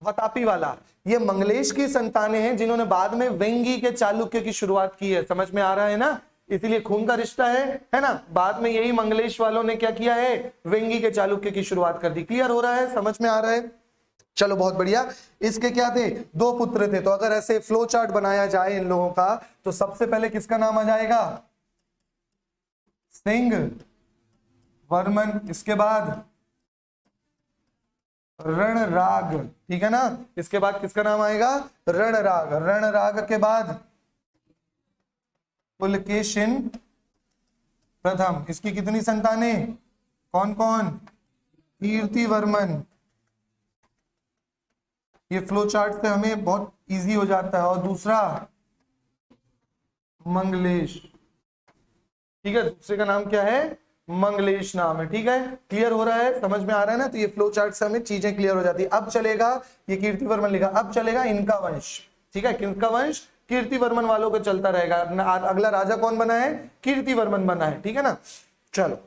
Speaker 1: वतापी वाला। ये मंगलेश की संतानें हैं जिन्होंने बाद में वेंगी के चालुक्य की शुरुआत की है। समझ में आ रहा है ना, इसीलिए खून का रिश्ता है ना। बाद में यही मंगलेश वालों ने क्या किया है? वेंगी के चालुक्य की शुरुआत कर दी। क्लियर हो रहा है, समझ में आ रहा है? चलो बहुत बढ़िया। इसके क्या थे? 2 पुत्र थे। तो अगर ऐसे फ्लो चार्ट बनाया जाए इन लोगों का तो सबसे पहले किसका नाम आ जाएगा? सिंह वर्मन। इसके बाद रणराग, ठीक है ना। इसके बाद किसका नाम आएगा? रणराग। रणराग के बाद पुलकेशिन प्रथम। इसकी कितनी संतानें? कौन कौन? कीर्तिवर्मन, ये फ्लो चार्ट से हमें बहुत इजी हो जाता है। और दूसरा मंगलेश, ठीक है, दूसरे का नाम क्या है, मंगलेश नाम है। ठीक है, क्लियर हो रहा है, समझ में आ रहा है ना। तो ये फ्लो चार्ट से हमें चीजें क्लियर हो जाती है। अब चलेगा, ये कीर्तिवर्मन लिखा, अब चलेगा इनका वंश। ठीक है, किनका वंश, कीर्तिवर्मन वालों को चलता रहेगा। अगला राजा कौन बना है, कीर्तिवर्मन बना है। ठीक है ना, चलो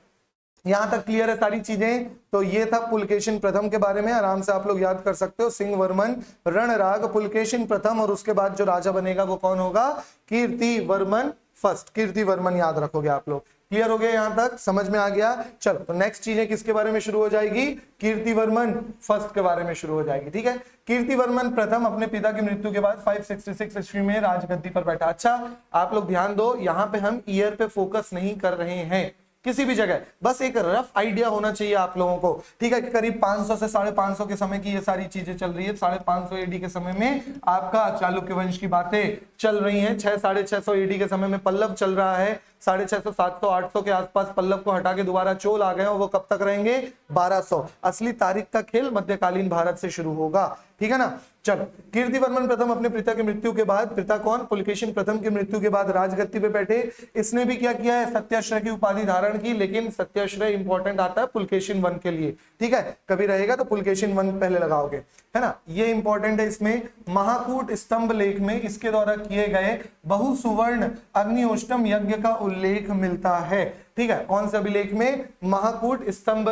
Speaker 1: यहां तक क्लियर है सारी चीजें। तो ये था पुलकेशिन प्रथम के बारे में, आराम से आप लोग याद कर सकते हो। सिंहवर्मन, रणराग, पुलकेशिन प्रथम, और उसके बाद जो राजा बनेगा वो कौन होगा, कीर्तिवर्मन फर्स्ट, कीर्तिवर्मन याद रखोगे आप लोग। क्लियर हो गया, यहां तक समझ में आ गया। चलो तो नेक्स्ट चीजें किसके बारे में शुरू हो जाएगी, कीर्तिवर्मन फर्स्ट के बारे में शुरू हो जाएगी। ठीक है, कीर्तिवर्मन प्रथम अपने पिता की मृत्यु के बाद 566 ईस्वी में राजगद्दी पर बैठा। अच्छा आप लोग ध्यान दो, यहां पे हम ईयर पे फोकस नहीं कर रहे हैं किसी भी जगह, बस एक रफ आइडिया होना चाहिए आप लोगों को। ठीक है, करीब 500 से 550 के समय की ये सारी चीजें चल रही है। 550 एडी के समय में आपका चालुक्य वंश की बातें चल रही हैं। 600-650 एडी के समय में पल्लव चल रहा है। 650, 700, 800 के आसपास पल्लव को हटा के दोबारा चोल आ गए, और वो कब तक रहेंगे, 1200। असली तारीख का खेल मध्यकालीन भारत से शुरू होगा। ठीक है ना, चलो कीर्तिवर्मन प्रथम अपने पिता की मृत्यु के बाद, पिता कौन, पुलकेशिन प्रथम की मृत्यु के बाद राजगद्दी पे बैठे। इसने भी क्या किया है, सत्याश्रय की उपाधि धारण की, लेकिन सत्याश्रय इंपॉर्टेंट आता है पुलकेशिन वन के लिए। ठीक है, कभी रहेगा तो पुलकेशिन वन पहले लगाओगे, है ना, ये इंपॉर्टेंट है। इसमें महाकूट स्तंभ लेख में इसके द्वारा किए गए बहुसुवर्ण अग्निहोष्टम यज्ञ का उल्लेख मिलता है। ठीक है, कौन से अभिलेख में, महाकूट स्तंभ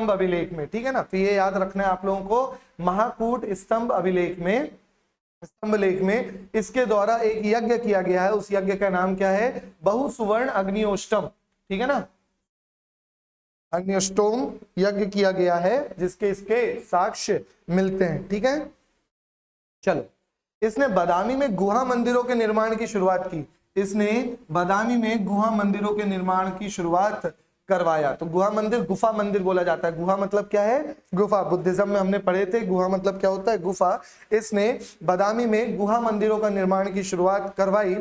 Speaker 1: अभिलेख में। ठीक है ना, तो ये याद रखना है आप लोगों को, महाकूट स्तंभ अभिलेख में, स्तंभ लेख में इसके द्वारा एक यज्ञ किया गया है। उस यज्ञ का नाम क्या है, बहुसुवर्ण अग्निहोष्टम। ठीक है ना, अग्निहोष्टोम यज्ञ किया गया है, जिसके इसके साक्ष्य मिलते हैं। ठीक है, चलो इसने बादामी में गुहा मंदिरों के निर्माण की शुरुआत की। इसने बादामी में गुहा मंदिरों के निर्माण की शुरुआत करवाया। तो गुहा मंदिर, गुफा मंदिर बोला जाता है। गुहा मतलब क्या है, गुफा। बुद्धिज्म में हमने पढ़े थे गुहा मतलब क्या होता है, गुफा। इसने बादामी में गुहा मंदिरों का निर्माण की शुरुआत करवाई।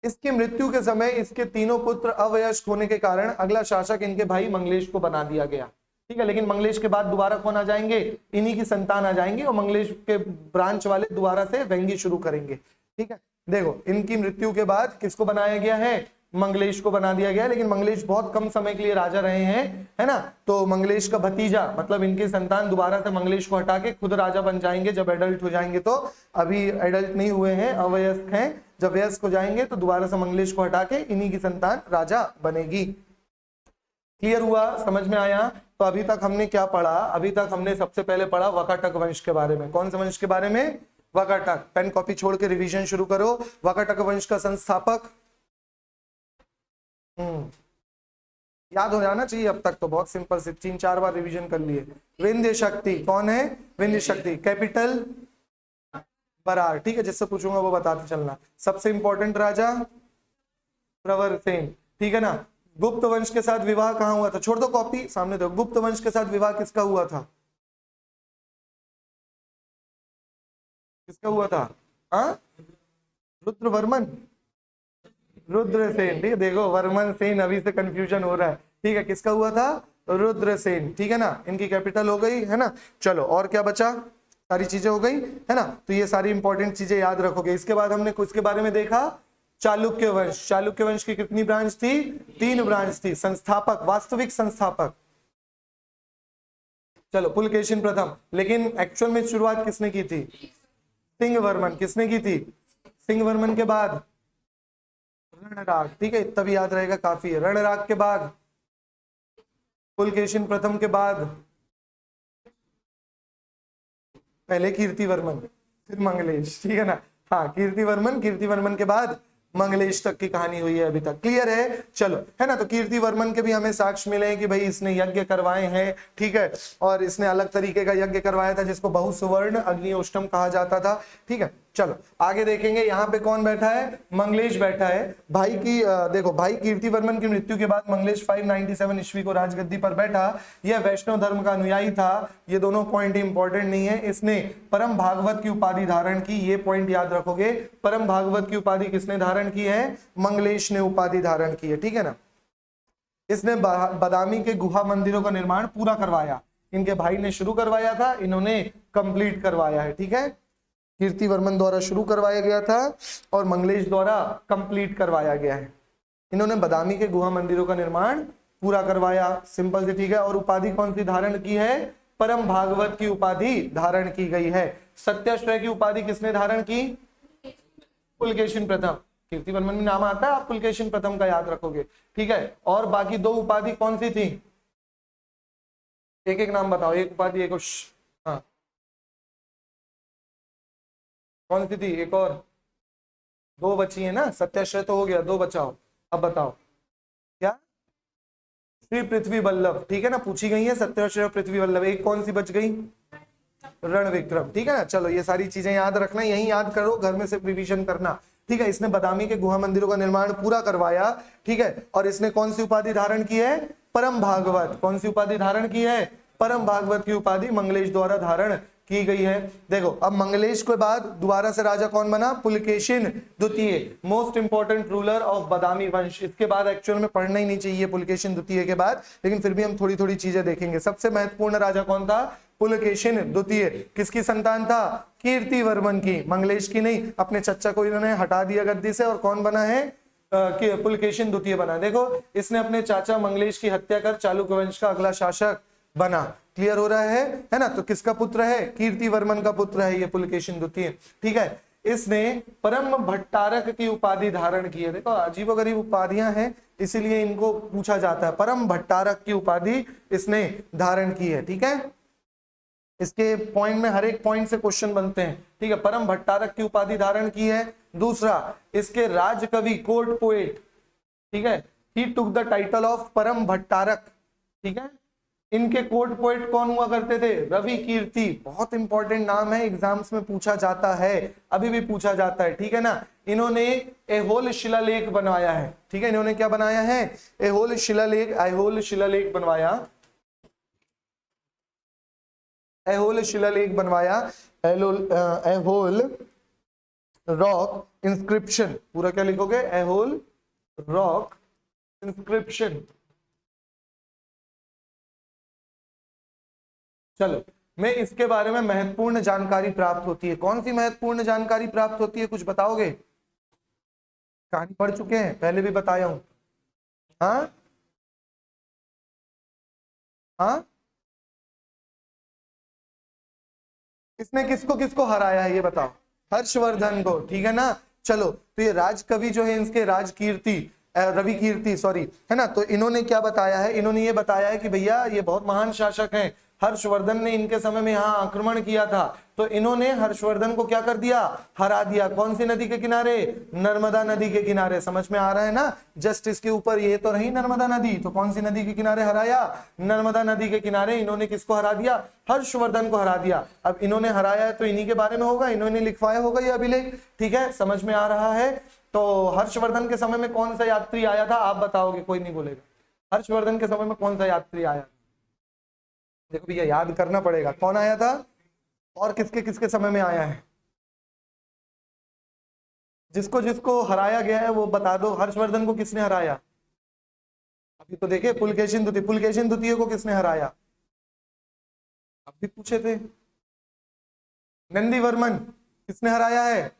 Speaker 1: इसकी मृत्यु के समय इसके तीनों पुत्र अवयस्क होने के कारण अगला शासक इनके भाई मंगलेश को बना दिया गया। ठीक है, लेकिन मंगलेश के बाद दोबारा कौन आ जाएंगे, इन्हीं की संतान आ जाएंगे, और मंगलेश के ब्रांच वाले दोबारा से वेंगी शुरू करेंगे। ठीक है, देखो इनकी मृत्यु के बाद किसको बनाया गया है, मंगलेश को बना दिया गया। लेकिन मंगलेश बहुत कम समय के लिए राजा रहे हैं, है ना। तो मंगलेश का भतीजा, मतलब इनकी संतान दोबारा से मंगलेश को हटा के खुद राजा बन जाएंगे जब एडल्ट हो जाएंगे। तो अभी एडल्ट नहीं हुए हैं, अवयस्क हैं। जब वयस्क हो जाएंगे तो दोबारा से मंगलेश को हटा के इन्हीं की संतान राजा बनेगी। क्लियर हुआ, समझ में आया। तो अभी तक हमने क्या पढ़ा, अभी तक हमने सबसे पहले पढ़ा वकाटक वंश के बारे में। कौन से वंश के बारे में, वकाटक। पेन कॉपी छोड़ के रिवीजन शुरू करो। वकाटक वंश का संस्थापक, याद हो जाना चाहिए अब तक, तो बहुत सिंपल से 3-4 बार रिवीजन कर लिए। विंध्य शक्ति, कौन है, विंध्य शक्ति। कैपिटल बरार। ठीक है, जिससे पूछूंगा वो बताते चलना। सबसे इंपॉर्टेंट राजा प्रवर सेन। ठीक है ना। गुप्त वंश के साथ विवाह कहां हुआ था, छोड़ दो कॉपी, सामने दो। गुप्त वंश के साथ विवाह किसका हुआ था, किसका हुआ था, हाँ, रुद्रवर्मन, रुद्रसेन। ठीक है, देखो वर्मन सेन अभी से कंफ्यूजन हो रहा है। ठीक है, किसका हुआ था, रुद्रसेन। ठीक है ना, इनकी कैपिटल हो गई, है ना। चलो और क्या बचा, सारी चीजें हो गई, है ना। तो ये सारी इंपॉर्टेंट चीजें याद रखोगे। इसके बाद हमने कुछ के बारे में देखा, चालुक्य वंश। चालुक्य वंश की कितनी ब्रांच थी, 3 ब्रांच थी। संस्थापक, वास्तविक संस्थापक, चलो पुलकेशिन प्रथम। लेकिन एक्चुअल में शुरुआत किसने की थी, सिंहवर्मन। किसने की थी, सिंहवर्मन के बाद रणराग। ठीक है, तभी याद रहेगा, काफी है। रणराग के बाद पुलकेशिन प्रथम के बाद पहले कीर्तिवर्मन, फिर मंगलेश। ठीक है ना, हाँ, कीर्तिवर्मन, कीर्तिवर्मन के बाद मंगलेश तक की कहानी हुई है अभी तक। क्लियर है, चलो, है ना। तो कीर्तिवर्मन के भी हमें साक्ष्य मिले हैं कि भाई इसने यज्ञ करवाए हैं। ठीक है, और इसने अलग तरीके का यज्ञ करवाया था जिसको बहुसुवर्ण अग्निहोष्टम कहा जाता था। ठीक है, चलो आगे देखेंगे। यहाँ पे कौन बैठा है, मंगलेश बैठा है। भाई की देखो, भाई कीर्तिवर्मन की मृत्यु के बाद मंगलेश 597 ईस्वी को राजगद्दी पर बैठा। यह वैष्णव धर्म का अनुयायी था। ये दोनों पॉइंट इंपॉर्टेंट नहीं है। इसने परम भागवत की उपाधि धारण की, ये पॉइंट याद रखोगे। परम भागवत की उपाधि किसने धारण की है, मंगलेश ने उपाधि धारण की है। ठीक है ना। इसने बादामी के गुहा मंदिरों का निर्माण पूरा करवाया। इनके भाई ने शुरू करवाया था, इन्होंने कंप्लीट करवाया है। ठीक है, कीर्तिवर्मन द्वारा शुरू करवाया गया था और मंगलेश द्वारा कंप्लीट करवाया गया है। इन्होंने बादामी के गुहा मंदिरों का निर्माण पूरा करवाया, सिंपल से। ठीक है, और उपाधि कौन सी धारण की है? परम भागवत की उपाधि धारण की गई है। सत्याश्रय की उपाधि किसने धारण की? पुलकेशिन प्रथम। कीर्तिवर्मन में नाम आता है, आप पुलकेशिन प्रथम का याद रखोगे। ठीक है, और बाकी दो उपाधि कौन सी थी? एक एक नाम बताओ, एक उपाधि एक। हाँ, कौन सी थी? एक और दो बची है ना, सत्याश्रय तो हो गया, दो बचाओ। अब बताओ क्या? श्री पृथ्वी वल्लभ। ठीक है ना, पूछी गई है सत्याश्रय पृथ्वी वल्लभ। एक कौन सी बच गई? रण विक्रम। ठीक है ना, चलो ये सारी चीजें याद रखना, यही याद करो, घर में सिर्फ रिवीजन करना। ठीक है, इसने बादामी के गुहा मंदिरों का निर्माण पूरा करवाया। ठीक है, और इसने कौन सी उपाधि धारण की है? परम भागवत। कौन सी उपाधि धारण की है? परम भागवत की उपाधि मंगलेश द्वारा धारण की गई है। देखो, अब मंगलेश के बाद दोबारा से राजा कौन बना? पुलकेशिन द्वितीय, मोस्ट इंपोर्टेंट रूलर ऑफ बादामी वंश। इसके बाद एक्चुअल में पढ़ना ही नहीं चाहिए पुलकेशिन द्वितीय के बाद, लेकिन फिर भी हम थोड़ी थोड़ी चीजें देखेंगे। सबसे महत्वपूर्ण राजा कौन था? पुलकेशिन द्वितीय। किसकी संतान था? कीर्तिवर्मन की, मंगलेश की नहीं। अपने चच्चा को इन्होंने हटा दिया गद्दी से और कौन बना है? पुलकेशिन द्वितीय बना। देखो, इसने अपने चाचा मंगलेश की हत्या कर चालुक्य वंश का अगला शासक बना। क्लियर हो रहा है ना? तो किसका पुत्र है? कीर्तिवर्मन का पुत्र है ये पुलकेशिन द्वितीय। ठीक है, इसने परम भट्टारक की उपाधि धारण की है। देखो, अजीबोगरीब उपाधियां हैं, इसीलिए इनको पूछा जाता है। परम भट्टारक की उपाधि इसने धारण की है। ठीक है, इसके पॉइंट में हर एक पॉइंट से क्वेश्चन बनते हैं। ठीक है, परम भट्टारक की उपाधि धारण की है। दूसरा, इसके राजकवि, कोर्ट पोएट, ठीक है, ही टुक द टाइटल ऑफ परम भट्टारक। ठीक है, इनके कोर्ट पोएट कौन हुआ करते थे? रवि कीर्ति। बहुत इंपॉर्टेंट नाम है, एग्जाम्स में पूछा जाता है, अभी भी पूछा जाता है। ठीक है ना, इन्होंने एहोल शिलालेख बनवाया है। ठीक है, इन्होंने क्या बनाया है? एहोल शिलालेख, एहोल शिलालेख बनवाया, एहोल शिलालेख बनवाया। एहोल रॉक इंस्क्रिप्शन, पूरा क्या लिखोगे? Aihole rock inscription. चलो, मैं इसके बारे में महत्वपूर्ण जानकारी प्राप्त होती है। कौन सी महत्वपूर्ण जानकारी प्राप्त होती है, कुछ बताओगे? कहानी पढ़ चुके हैं, पहले भी बताया हूं। हाँ हाँ, इसने किसको किसको हराया है ये बताओ? हर्षवर्धन को। ठीक है ना, चलो, तो ये राजकवि जो है इसके राजकीर्ति, रवि कीर्ति सॉरी, है ना, तो इन्होंने क्या बताया है? इन्होंने ये बताया है कि भैया ये बहुत महान शासक हैं, हर्षवर्धन ने इनके समय में यहाँ आक्रमण किया था, तो इन्होंने हर्षवर्धन को क्या कर दिया? हरा दिया। कौन सी नदी के किनारे? नर्मदा नदी के किनारे। समझ में आ रहा है ना? जस्ट इसके ऊपर ये तो रही नर्मदा नदी, तो कौन सी नदी के किनारे हराया? नर्मदा नदी के किनारे इन्होंने किसको हरा दिया? हर्षवर्धन को हरा दिया। अब इन्होंने हराया है तो इन्हीं के बारे में होगा, इन्होंने लिखवाया होगा ये अभिलेख। ठीक है, समझ में आ रहा है? तो हर्षवर्धन के समय में कौन सा यात्री आया था? आप बताओगे, कोई नहीं बोलेगा। हर्षवर्धन के समय में कौन सा यात्री आया? देखो भैया, याद करना पड़ेगा, कौन आया था और किसके किसके समय में आया है। जिसको जिसको हराया गया है वो बता दो। हर्षवर्धन को किसने हराया? अभी तो देखे, पुलकेशिन द्वितीय। पुलकेशिन द्वितीय को किसने हराया? अभी पूछे थे, नंदीवर्मन। किसने हराया है?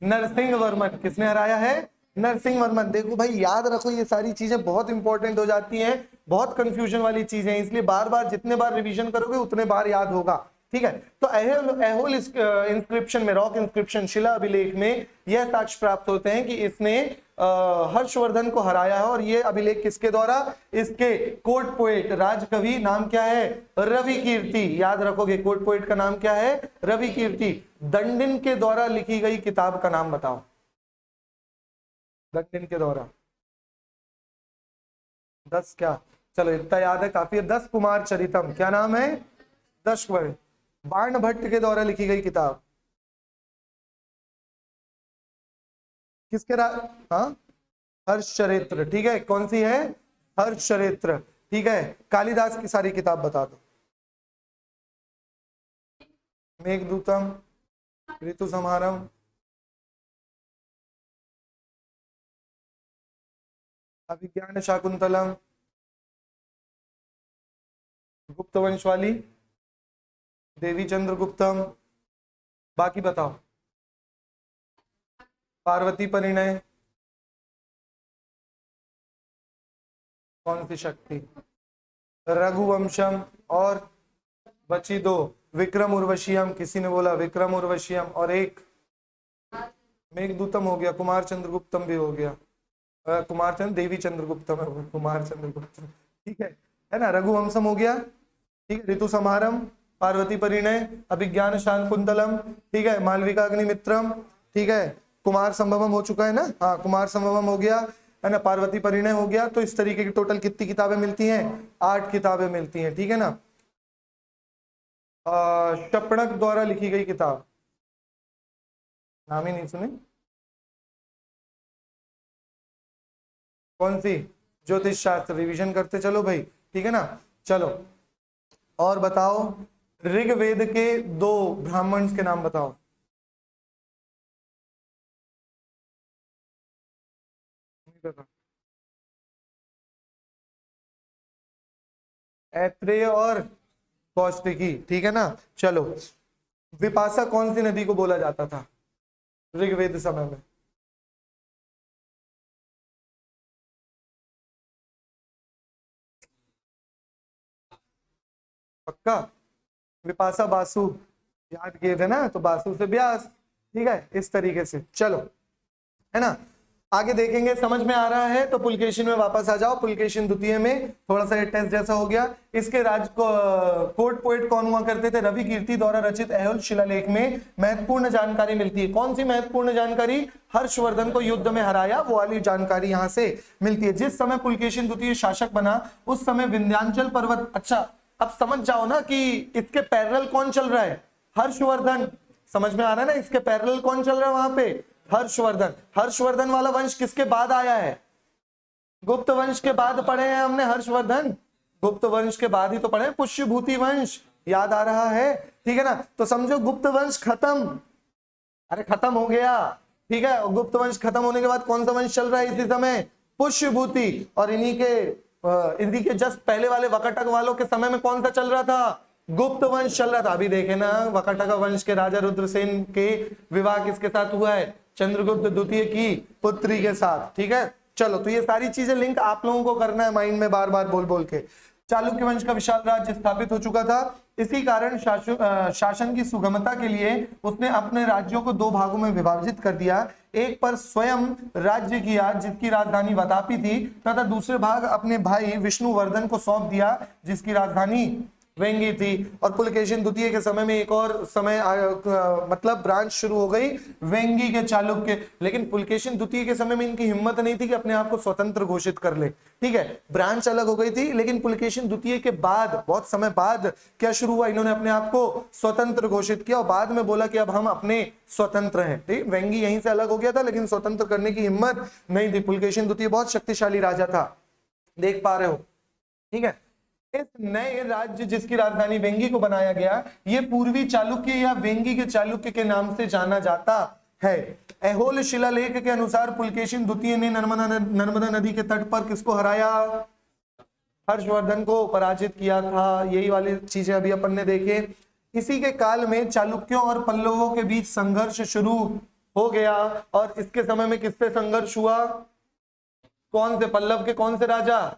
Speaker 1: नरसिंह वर्मन। किसने हराया है? नरसिंह वर्मन। देखो भाई, याद रखो, ये सारी चीजें बहुत इंपॉर्टेंट हो जाती हैं, बहुत कंफ्यूजन वाली चीजें हैं, इसलिए बार बार जितने बार रिवीजन करोगे उतने बार याद होगा। ठीक है, तो एहोल इंस्क्रिप्शन में, रॉक इंस्क्रिप्शन, शिला अभिलेख में यह साक्ष्य प्राप्त होते हैं कि इसने हर्षवर्धन को हराया है। और ये अभिलेख किसके द्वारा? इसके कोर्ट पोएट, राजकवि, नाम क्या है? रवि कीर्ति। याद रखोगे, कोर्ट पोएट का नाम क्या है? रवि कीर्ति। दंडिन के द्वारा लिखी गई किताब का नाम बताओ। दंडिन के द्वारा 10 क्या, चलो इतना याद है काफी है। 10 कुमार चरितम। क्या नाम है? 10 कुमार। बाण भट्ट के द्वारा लिखी गई किताब किसके हाँ, हर्षचरित्र। ठीक है, कौन सी है? हर्षचरित्र। ठीक है, कालिदास की सारी किताब बता दो। मेघदूतम, ऋतु संहारम, अभिज्ञान शाकुंतलम, गुप्त वंश वाली देवी चंद्रगुप्तम। बाकी बताओ। पार्वती परिणय कौन सी शक्ति? रघुवंशम। और बची दो, विक्रम उर्वशीयम, किसी ने बोला विक्रम उर्वशीयम, और एक मेघदूतम हो गया, कुमार चंद्रगुप्तम भी हो गया। कुमार चंद्र देवी चंद्रगुप्तम है वो, कुमार चंद्रगुप्तम, ठीक है ना। रघुवंशम हो गया, ठीक है। ऋतु समारंभ, पार्वती परिणय, अभिज्ञान शांत कुंतलम, ठीक है। मालविका अग्निमित्रम, ठीक है। कुमार संभवम हो चुका है ना, हाँ कुमार संभवम हो गया है ना, पार्वती परिणय हो गया। तो इस तरीके की टोटल कितनी किताबें मिलती हैं? 8 किताबें मिलती हैं, ठीक है ना। शपणक द्वारा लिखी गई किताब, नाम ही नहीं सुने? कौन सी? ज्योतिष शास्त्र। रिवीजन करते चलो भाई, ठीक है ना। चलो और बताओ, ऋग्वेद के 2 ब्राह्मण्स के नाम बताओ। ऐत्रेय और कौशिकी, ठीक है ना। चलो, विपाशा कौन सी नदी को बोला जाता था ऋग्वेद समय में? पक्का? विपाशा बासु, याद किए थे ना, तो बासु से ब्यास, ठीक है। इस तरीके से चलो, है ना। आगे देखेंगे, समझ में आ रहा है तो पुलकेशिन में वापस आ जाओ। पुलकेशिन द्वितीय में थोड़ा सा टेस्ट जैसा हो गया। इसके कोर्ट पोएट कौन हुआ करते थे? रवि कीर्ति द्वारा रचित ऐहोल शिलालेख में महत्वपूर्ण जानकारी मिलती है। कौन सी महत्वपूर्ण जानकारी? हर्षवर्धन को युद्ध में हराया, वो वाली जानकारी यहां से मिलती है। जिस समय पुलकेशिन द्वितीय शासक बना उस समय विंध्याचल पर्वत, अच्छा अब समझ जाओ ना कि इसके पैरेलल कौन चल रहा है? हर्षवर्धन। समझ में आ रहा है ना, इसके पैरेलल कौन चल रहा है वहां पे? हर्षवर्धन। हर्षवर्धन वाला वंश किसके बाद आया है? गुप्त वंश के बाद पढ़े हैं हमने हर्षवर्धन, गुप्त वंश के बाद ही तो पढ़े, पुष्यभूति वंश, याद आ रहा है, ठीक है ना। तो समझो गुप्त वंश खत्म, अरे खत्म हो गया, ठीक है। गुप्त वंश खत्म होने के बाद कौन सा वंश चल रहा है इसी समय? पुष्यभूति। और इन्हीं के जस्ट पहले वाले वकटक वालों के समय में कौन सा चल रहा था? गुप्त वंश चल रहा था। अभी देखे ना, वकटक वंश के राजा रुद्रसेन के विवाह किसके साथ हुआ है? चंद्रगुप्त द्वितीय की पुत्री के साथ, ठीक है। चलो, तो ये सारी चीजें लिंक आप लोगों को करना है माइंड में बार बार बोल बोल के। चालुक्य वंश का विशाल राज्य स्थापित हो चुका था। इसी कारण शासन की सुगमता के लिए उसने अपने राज्यों को 2 भागों में विभाजित कर दिया। एक पर स्वयं राज्य किया जिसकी राजधानी वातापी थी, तथा दूसरे भाग अपने भाई विष्णुवर्धन को सौंप दिया जिसकी राजधानी वेंगी थी। और पुलकेशिन द्वितीय के समय में एक और समय मतलब ब्रांच शुरू हो गई वेंगी के चालुक्य। लेकिन पुलकेशिन द्वितीय के समय में इनकी हिम्मत नहीं थी कि अपने आप को स्वतंत्र घोषित कर ले, ठीक है। ब्रांच अलग हो गई थी, लेकिन पुलकेशिन द्वितीय के बाद बहुत समय बाद क्या शुरू हुआ? इन्होंने अपने आप को स्वतंत्र घोषित किया और बाद में बोला कि अब हम अपने स्वतंत्र हैं, ठीक। वेंगी यहीं से अलग हो गया था, लेकिन स्वतंत्र करने की हिम्मत नहीं थी। पुलकेशिन द्वितीय बहुत शक्तिशाली राजा था, देख पा रहे हो, ठीक है। इस नए राज्य जिसकी राजधानी वेंगी को बनाया गया, ये पूर्वी चालुक्य या वेंगी के चालुक्य के नाम से जाना जाता है। ऐहोल शिलालेख के अनुसार पुलकेशिन द्वितीय ने नर्मदा नदी के तट पर किसको हराया? हर्षवर्धन को पराजित किया था। यही वाली चीजें अभी अपन ने देखे। इसी के काल में चालुक्यों और पल्लवों के बीच संघर्ष शुरू हो गया। और इसके समय में किससे संघर्ष हुआ? कौन से पल्लव के कौन से राजा?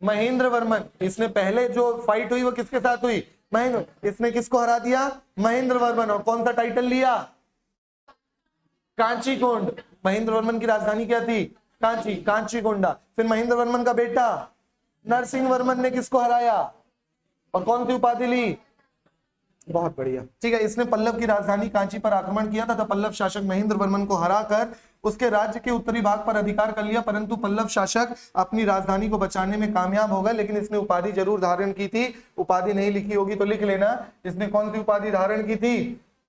Speaker 1: महेंद्र वर्मन। इसने पहले जो फाइट हुई वो किसके साथ हुई? महेंद्र। इसने किसको हरा दिया? महेंद्र वर्मन। और कौन सा टाइटल लिया? कांची कोंड। महेंद्र वर्मन की राजधानी क्या थी? कांची, कांची कोंडा। फिर महेंद्र वर्मन का बेटा नरसिंह वर्मन ने किसको हराया और कौन सी उपाधि ली? बहुत बढ़िया, ठीक है। इसने पल्लव की राजधानी कांची पर आक्रमण किया था, तो पल्लव शासक महेंद्र वर्मन को हराकर उसके राज्य के उत्तरी भाग पर अधिकार कर लिया। परंतु पल्लव शासक अपनी राजधानी को बचाने में कामयाब हो गए। लेकिन इसने उपाधि जरूर धारण की थी, उपाधि नहीं लिखी होगी तो लिख लेना। इसने कौन सी उपाधि धारण की थी?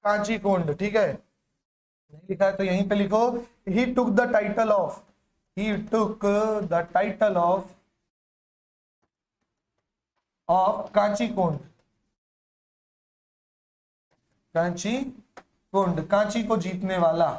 Speaker 1: कांची कोंड, ठीक है। नहीं लिखा है तो यहीं पे लिखो, he took the title of Kanchi Kond. Kanchi Kond, Kanchi को जीतने वाला,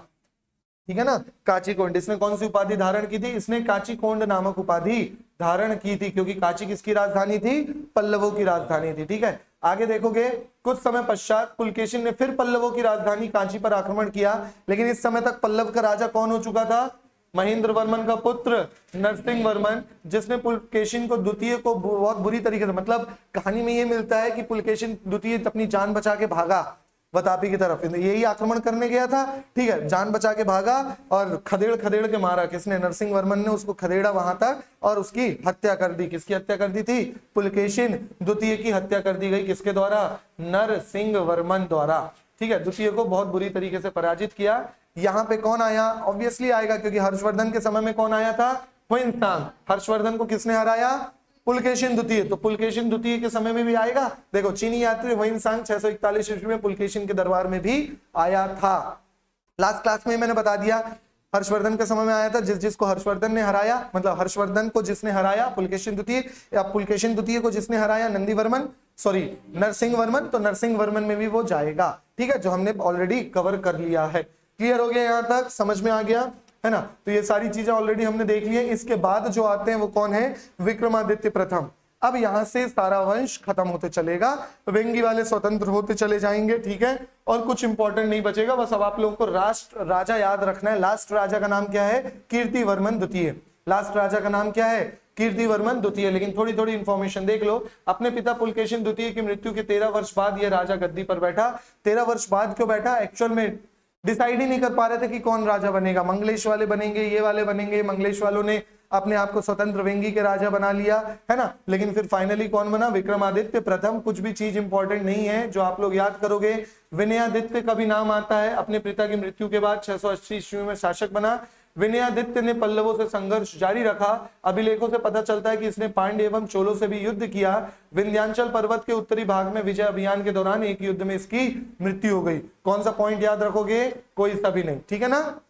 Speaker 1: ठीक है ना। काचीकोंड, इसने कौन सी उपाधि धारण की थी? इसने काचीकोंड नामक उपाधि धारण की थी, क्योंकि काची किसकी राजधानी थी? पल्लवों की राजधानी थी। ठीक है, आगे देखोगे कुछ समय पश्चात पुलकेशिन ने फिर पल्लवों की राजधानी कांची पर आक्रमण किया, लेकिन इस समय तक पल्लव का राजा कौन हो चुका था? महेंद्र वर्मन का पुत्र नरसिंह वर्मन, जिसने पुलकेशिन को द्वितीय को बहुत बुरी तरीके से, मतलब कहानी में ये मिलता है कि पुलकेशिन द्वितीय अपनी जान बचा के भागा वातापी की तरफ, यही आक्रमण करने गया था। ठीक है, जान बचा के भागा और खदेड़ खदेड़ के मारा। किसने? नरसिंह वर्मन ने उसको खदेड़ा वहां तक और उसकी हत्या कर दी। किसकी हत्या कर दी थी? पुलकेशिन द्वितीय की हत्या कर दी गई। किसके द्वारा? नरसिंह वर्मन द्वारा। ठीक है, द्वितीय को बहुत बुरी तरीके से पराजित किया। यहाँ पे कौन आया? ऑब्वियसली आएगा, क्योंकि हर्षवर्धन के समय में कौन आया था? हुइनसांग। हर्षवर्धन को किसने हराया? पुलकेशिन द्वितीय। तो पुलकेशिन द्वितीय के समय में भी आएगा। देखो, चीनी यात्री हुइनसांग 641 ईस्वी में पुलकेशिन के दरबार में भी आया था। लास्ट क्लास में मैंने बता दिया, हर्षवर्धन के समय में आया था। जिसको हर्षवर्धन ने हराया, मतलब हर्षवर्धन को जिसने हराया पुलकेशिन द्वितीय, या पुलकेशिन द्वितीय को जिसने हराया नंदीवर्मन, सॉरी नरसिंह वर्मन, तो नरसिंह वर्मन में भी वो जाएगा। ठीक है, जो हमने ऑलरेडी कवर कर लिया है। क्लियर हो गया? यहां तक समझ में आ गया है ना। तो ये सारी चीजें ऑलरेडी हमने देख ली है। इसके बाद जो आते हैं वो कौन है? विक्रमादित्य प्रथम। अब यहां से सारा वंश खत्म होते चलेगा, वेंगी वाले स्वतंत्र होते चले जाएंगे। ठीक है, और कुछ इंपॉर्टेंट नहीं बचेगा। बस अब आप लोगों को राजा याद रखना है। लास्ट राजा का नाम क्या है? कीर्तिवर्मन द्वितीय। लास्ट राजा का नाम क्या है? कीर्तिवर्मन द्वितीय। लेकिन थोड़ी थोड़ी इंफॉर्मेशन देख लो। अपने पिता पुलकेशिन द्वितीय की मृत्यु के 13 वर्ष बाद यह राजा गद्दी पर बैठा। 13 वर्ष बाद क्यों बैठा? एक्चुअल में डिसाइड ही नहीं कर पा रहे थे कि कौन राजा बनेगा। मंगलेश वाले बनेंगे, ये वाले बनेंगे। मंगलेश वालों ने अपने आप को स्वतंत्र वेंगी के राजा बना लिया है ना। लेकिन फिर फाइनली कौन बना? विक्रमादित्य प्रथम। कुछ भी चीज इंपॉर्टेंट नहीं है जो आप लोग याद करोगे। विनयादित्य का भी नाम आता है। अपने पिता की मृत्यु के बाद 680 ईस्वी में शासक बना। विनयादित्य ने पल्लवों से संघर्ष जारी रखा। अभिलेखों से पता चलता है कि इसने पांड्य एवं चोलों से भी युद्ध किया। विंध्याचल पर्वत के उत्तरी भाग में विजय अभियान के दौरान एक युद्ध में इसकी मृत्यु हो गई। कौन सा पॉइंट याद रखोगे? कोई सा भी नहीं। ठीक है ना,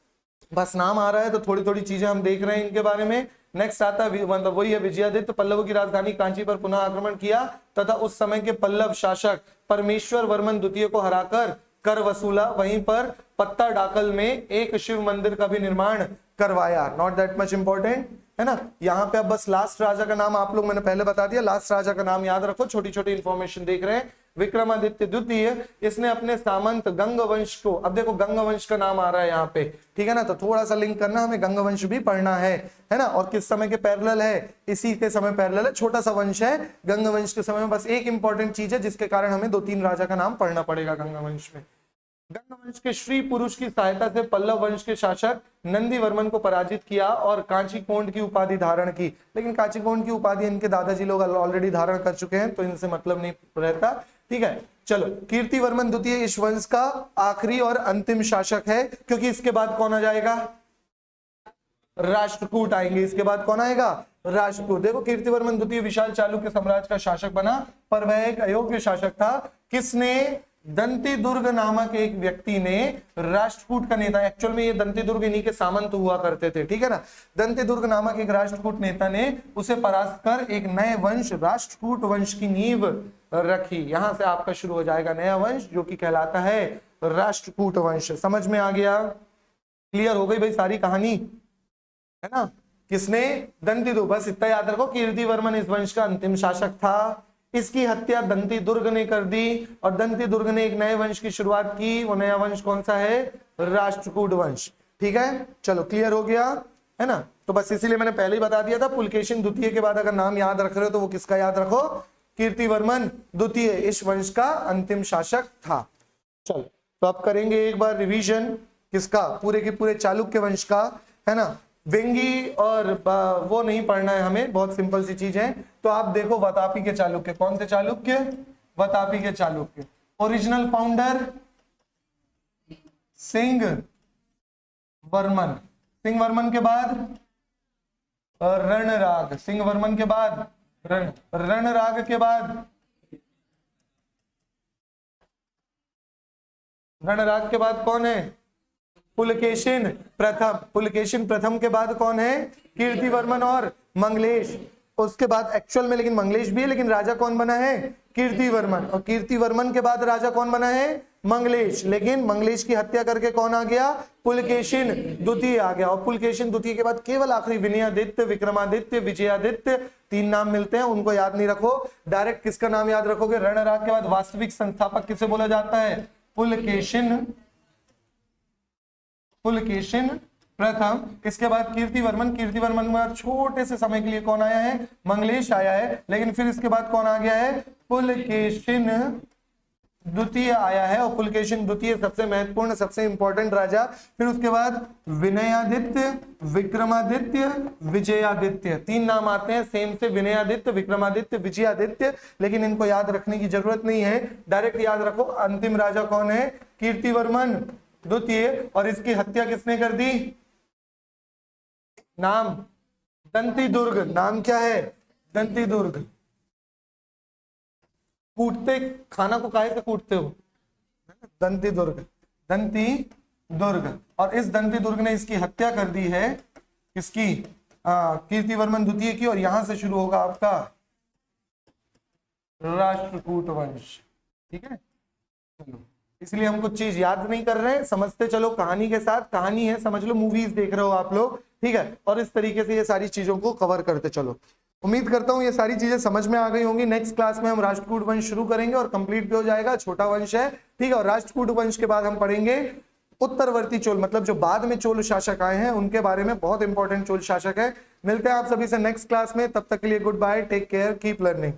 Speaker 1: बस नाम आ रहा है तो थोड़ी थोड़ी चीजें हम देख रहे हैं इनके बारे में। नेक्स्ट आता है मतलब वही है, विजयादित्य पल्लवों की राजधानी कांची पर पुनः आक्रमण किया तथा उस समय के पल्लव शासक परमेश्वर वर्मन द्वितीय को हराकर कर वसूला। वहीं पर पत्ता डाकल में एक शिव मंदिर का भी निर्माण करवाया। नॉट दैट मच इंपॉर्टेंट है ना। यहाँ पे अब बस लास्ट राजा का नाम आप लोग, मैंने पहले बता दिया, लास्ट राजा का नाम याद रखो। छोटी छोटी इंफॉर्मेशन देख रहे हैं। विक्रमादित्य द्वितीय, इसने अपने सामंत गंग वंश को, अब देखो गंग वंश का नाम आ रहा है यहाँ पे, ठीक है ना, तो थोड़ा सा लिंक करना, हमें गंग वंश भी पढ़ना है ना। और किस समय के पैरेलल है? इसी के समय पैरेलल है। छोटा सा वंश है गंग वंश के समय में। बस एक इंपॉर्टेंट चीज है जिसके कारण हमें 2-3 राजा का नाम पढ़ना पड़ेगा गंग वंश में। गंग वंश के श्री पुरुष की सहायता से पल्लव वंश के शासक नंदी वर्मन को पराजित किया और कांचीकोंड की उपाधि धारण की। लेकिन कांचीकोंड की उपाधि इनके दादाजी लोग ऑलरेडी धारण कर चुके हैं, तो इनसे मतलब नहीं रहता। ठीक है, चलो। कीर्तिवर्मन द्वितीय इस वंश का आखिरी और अंतिम शासक है, क्योंकि इसके बाद कौन आ जाएगा? राष्ट्रकूट आएंगे। इसके बाद कौन आएगा? राष्ट्रकूट। देखो, कीर्तिवर्मन द्वितीय विशाल चालुक्य साम्राज्य का शासक बना, पर वह एक अयोग्य शासक था। किसने? दंती दुर्ग नामक एक व्यक्ति ने, राष्ट्रकूट का नेता, एक्चुअल में ये दंती दुर्ग इन्हीं के सामंत हुआ करते थे, ठीक है ना। दंती दुर्ग नामक एक राष्ट्रकूट नेता ने उसे परास्त कर एक नए वंश राष्ट्रकूट वंश की नींव रखी। यहां से आपका शुरू हो जाएगा नया वंश, जो कि कहलाता है राष्ट्रकूट वंश। समझ में आ गया? क्लियर हो गई भाई सारी कहानी, है ना। किसने? दंती दुर्ग। बस इतना याद रखो, कीर्तिवर्मन इस वंश का अंतिम शासक था। इसकी हत्या दंती दुर्ग ने कर दी और दंती दुर्ग ने एक नए वंश की शुरुआत की। वो नया वंश कौन सा है? राष्ट्रकूट वंश। ठीक है, चलो क्लियर हो गया, है ना। तो बस इसीलिए मैंने पहले ही बता दिया था, पुलकेशिन द्वितीय के बाद अगर नाम याद रख रहे हो तो वो किसका याद रखो? कीर्तिवर्मन द्वितीय इस वंश का अंतिम शासक था। चलो, तो अब करेंगे एक बार रिवीजन किसका? पूरे के पूरे चालुक्य वंश का, है ना। वेंगी और वो नहीं पढ़ना है हमें, बहुत सिंपल सी चीज है। तो आप देखो, वातापी के चालुक्य। कौन से चालुक्य? वातापी के Chalukya. Original founder Simhavarman. Simhavarman के बाद रणराग। सिंह वर्मन के बाद रणराग के बाद रणराग के बाद कौन है? पुलकेशिन प्रथम। पुलकेशिन प्रथम के बाद कौन है? कीर्तिवर्मन और मंगलेश। उसके बाद एक्चुअल में, लेकिन मंगलेश भी है, लेकिन राजा कौन बना है? कीर्तिवर्मन। और कीर्तिवर्मन के बाद राजा कौन बना है? मंगलेश, लेकिन मंगलेश की हत्या करके कौन आ गया? पुलकेशिन द्वितीय आ गया। और पुलकेशिन द्वितीय के बाद केवल आखिरी विनयादित्य, विक्रमादित्य, विजयादित्य, 3 नाम मिलते हैं, उनको याद नहीं रखो, डायरेक्ट किसका नाम याद रखोगे? रणराग के बाद वास्तविक संस्थापक किसे बोला जाता है? पुलकेशिन, पुलकेशिन प्रथम। इसके बाद कीर्तिवर्मन, कीर्तिवर्मन में छोटे से समय के लिए कौन आया है? मंगलेश आया है, लेकिन फिर इसके बाद कौन आ गया है? पुलकेशिन द्वितीय आया है। और पुलकेशिन द्वितीय सबसे महत्वपूर्ण, सबसे इंपॉर्टेंट राजा। फिर उसके बाद विनयादित्य, विक्रमादित्य, विजयादित्य, 3 नाम आते हैं सेम से, विनयादित्य, विक्रमादित्य, विजयादित्य, लेकिन इनको याद रखने की जरूरत नहीं है, डायरेक्ट याद रखो अंतिम राजा कौन है? कीर्तिवर्मन द्वितीय। और इसकी हत्या किसने कर दी? नाम दंती दुर्ग। नाम क्या है? दंती दुर्ग। कूटते, खाना को काहे से कूटते हो? दंती दुर्ग, दंती दुर्ग। और इस दंती दुर्ग ने इसकी हत्या कर दी है, किसकी? कीर्तिवर्मन द्वितीय की। और यहां से शुरू होगा आपका राष्ट्रकूट वंश। ठीक है, चलो, इसलिए हम कुछ चीज याद नहीं कर रहे हैं, समझते चलो कहानी के साथ। कहानी है, समझ लो, मूवीज देख रहे हो आप लोग, ठीक है, और इस तरीके से ये सारी चीजों को कवर करते चलो। उम्मीद करता हूं ये सारी चीजें समझ में आ गई होंगी। नेक्स्ट क्लास में हम राष्ट्रकूट वंश शुरू करेंगे और कंप्लीट भी हो जाएगा, छोटा वंश है, ठीक है। और राष्ट्रकूट वंश के बाद हम पढ़ेंगे उत्तरवर्ती चोल, मतलब जो बाद में चोल शासक आए हैं उनके बारे में, बहुत इंपॉर्टेंट चोल शासक है। मिलते हैं आप सभी से नेक्स्ट क्लास में, तब तक के लिए goodbye, take care, keep learning.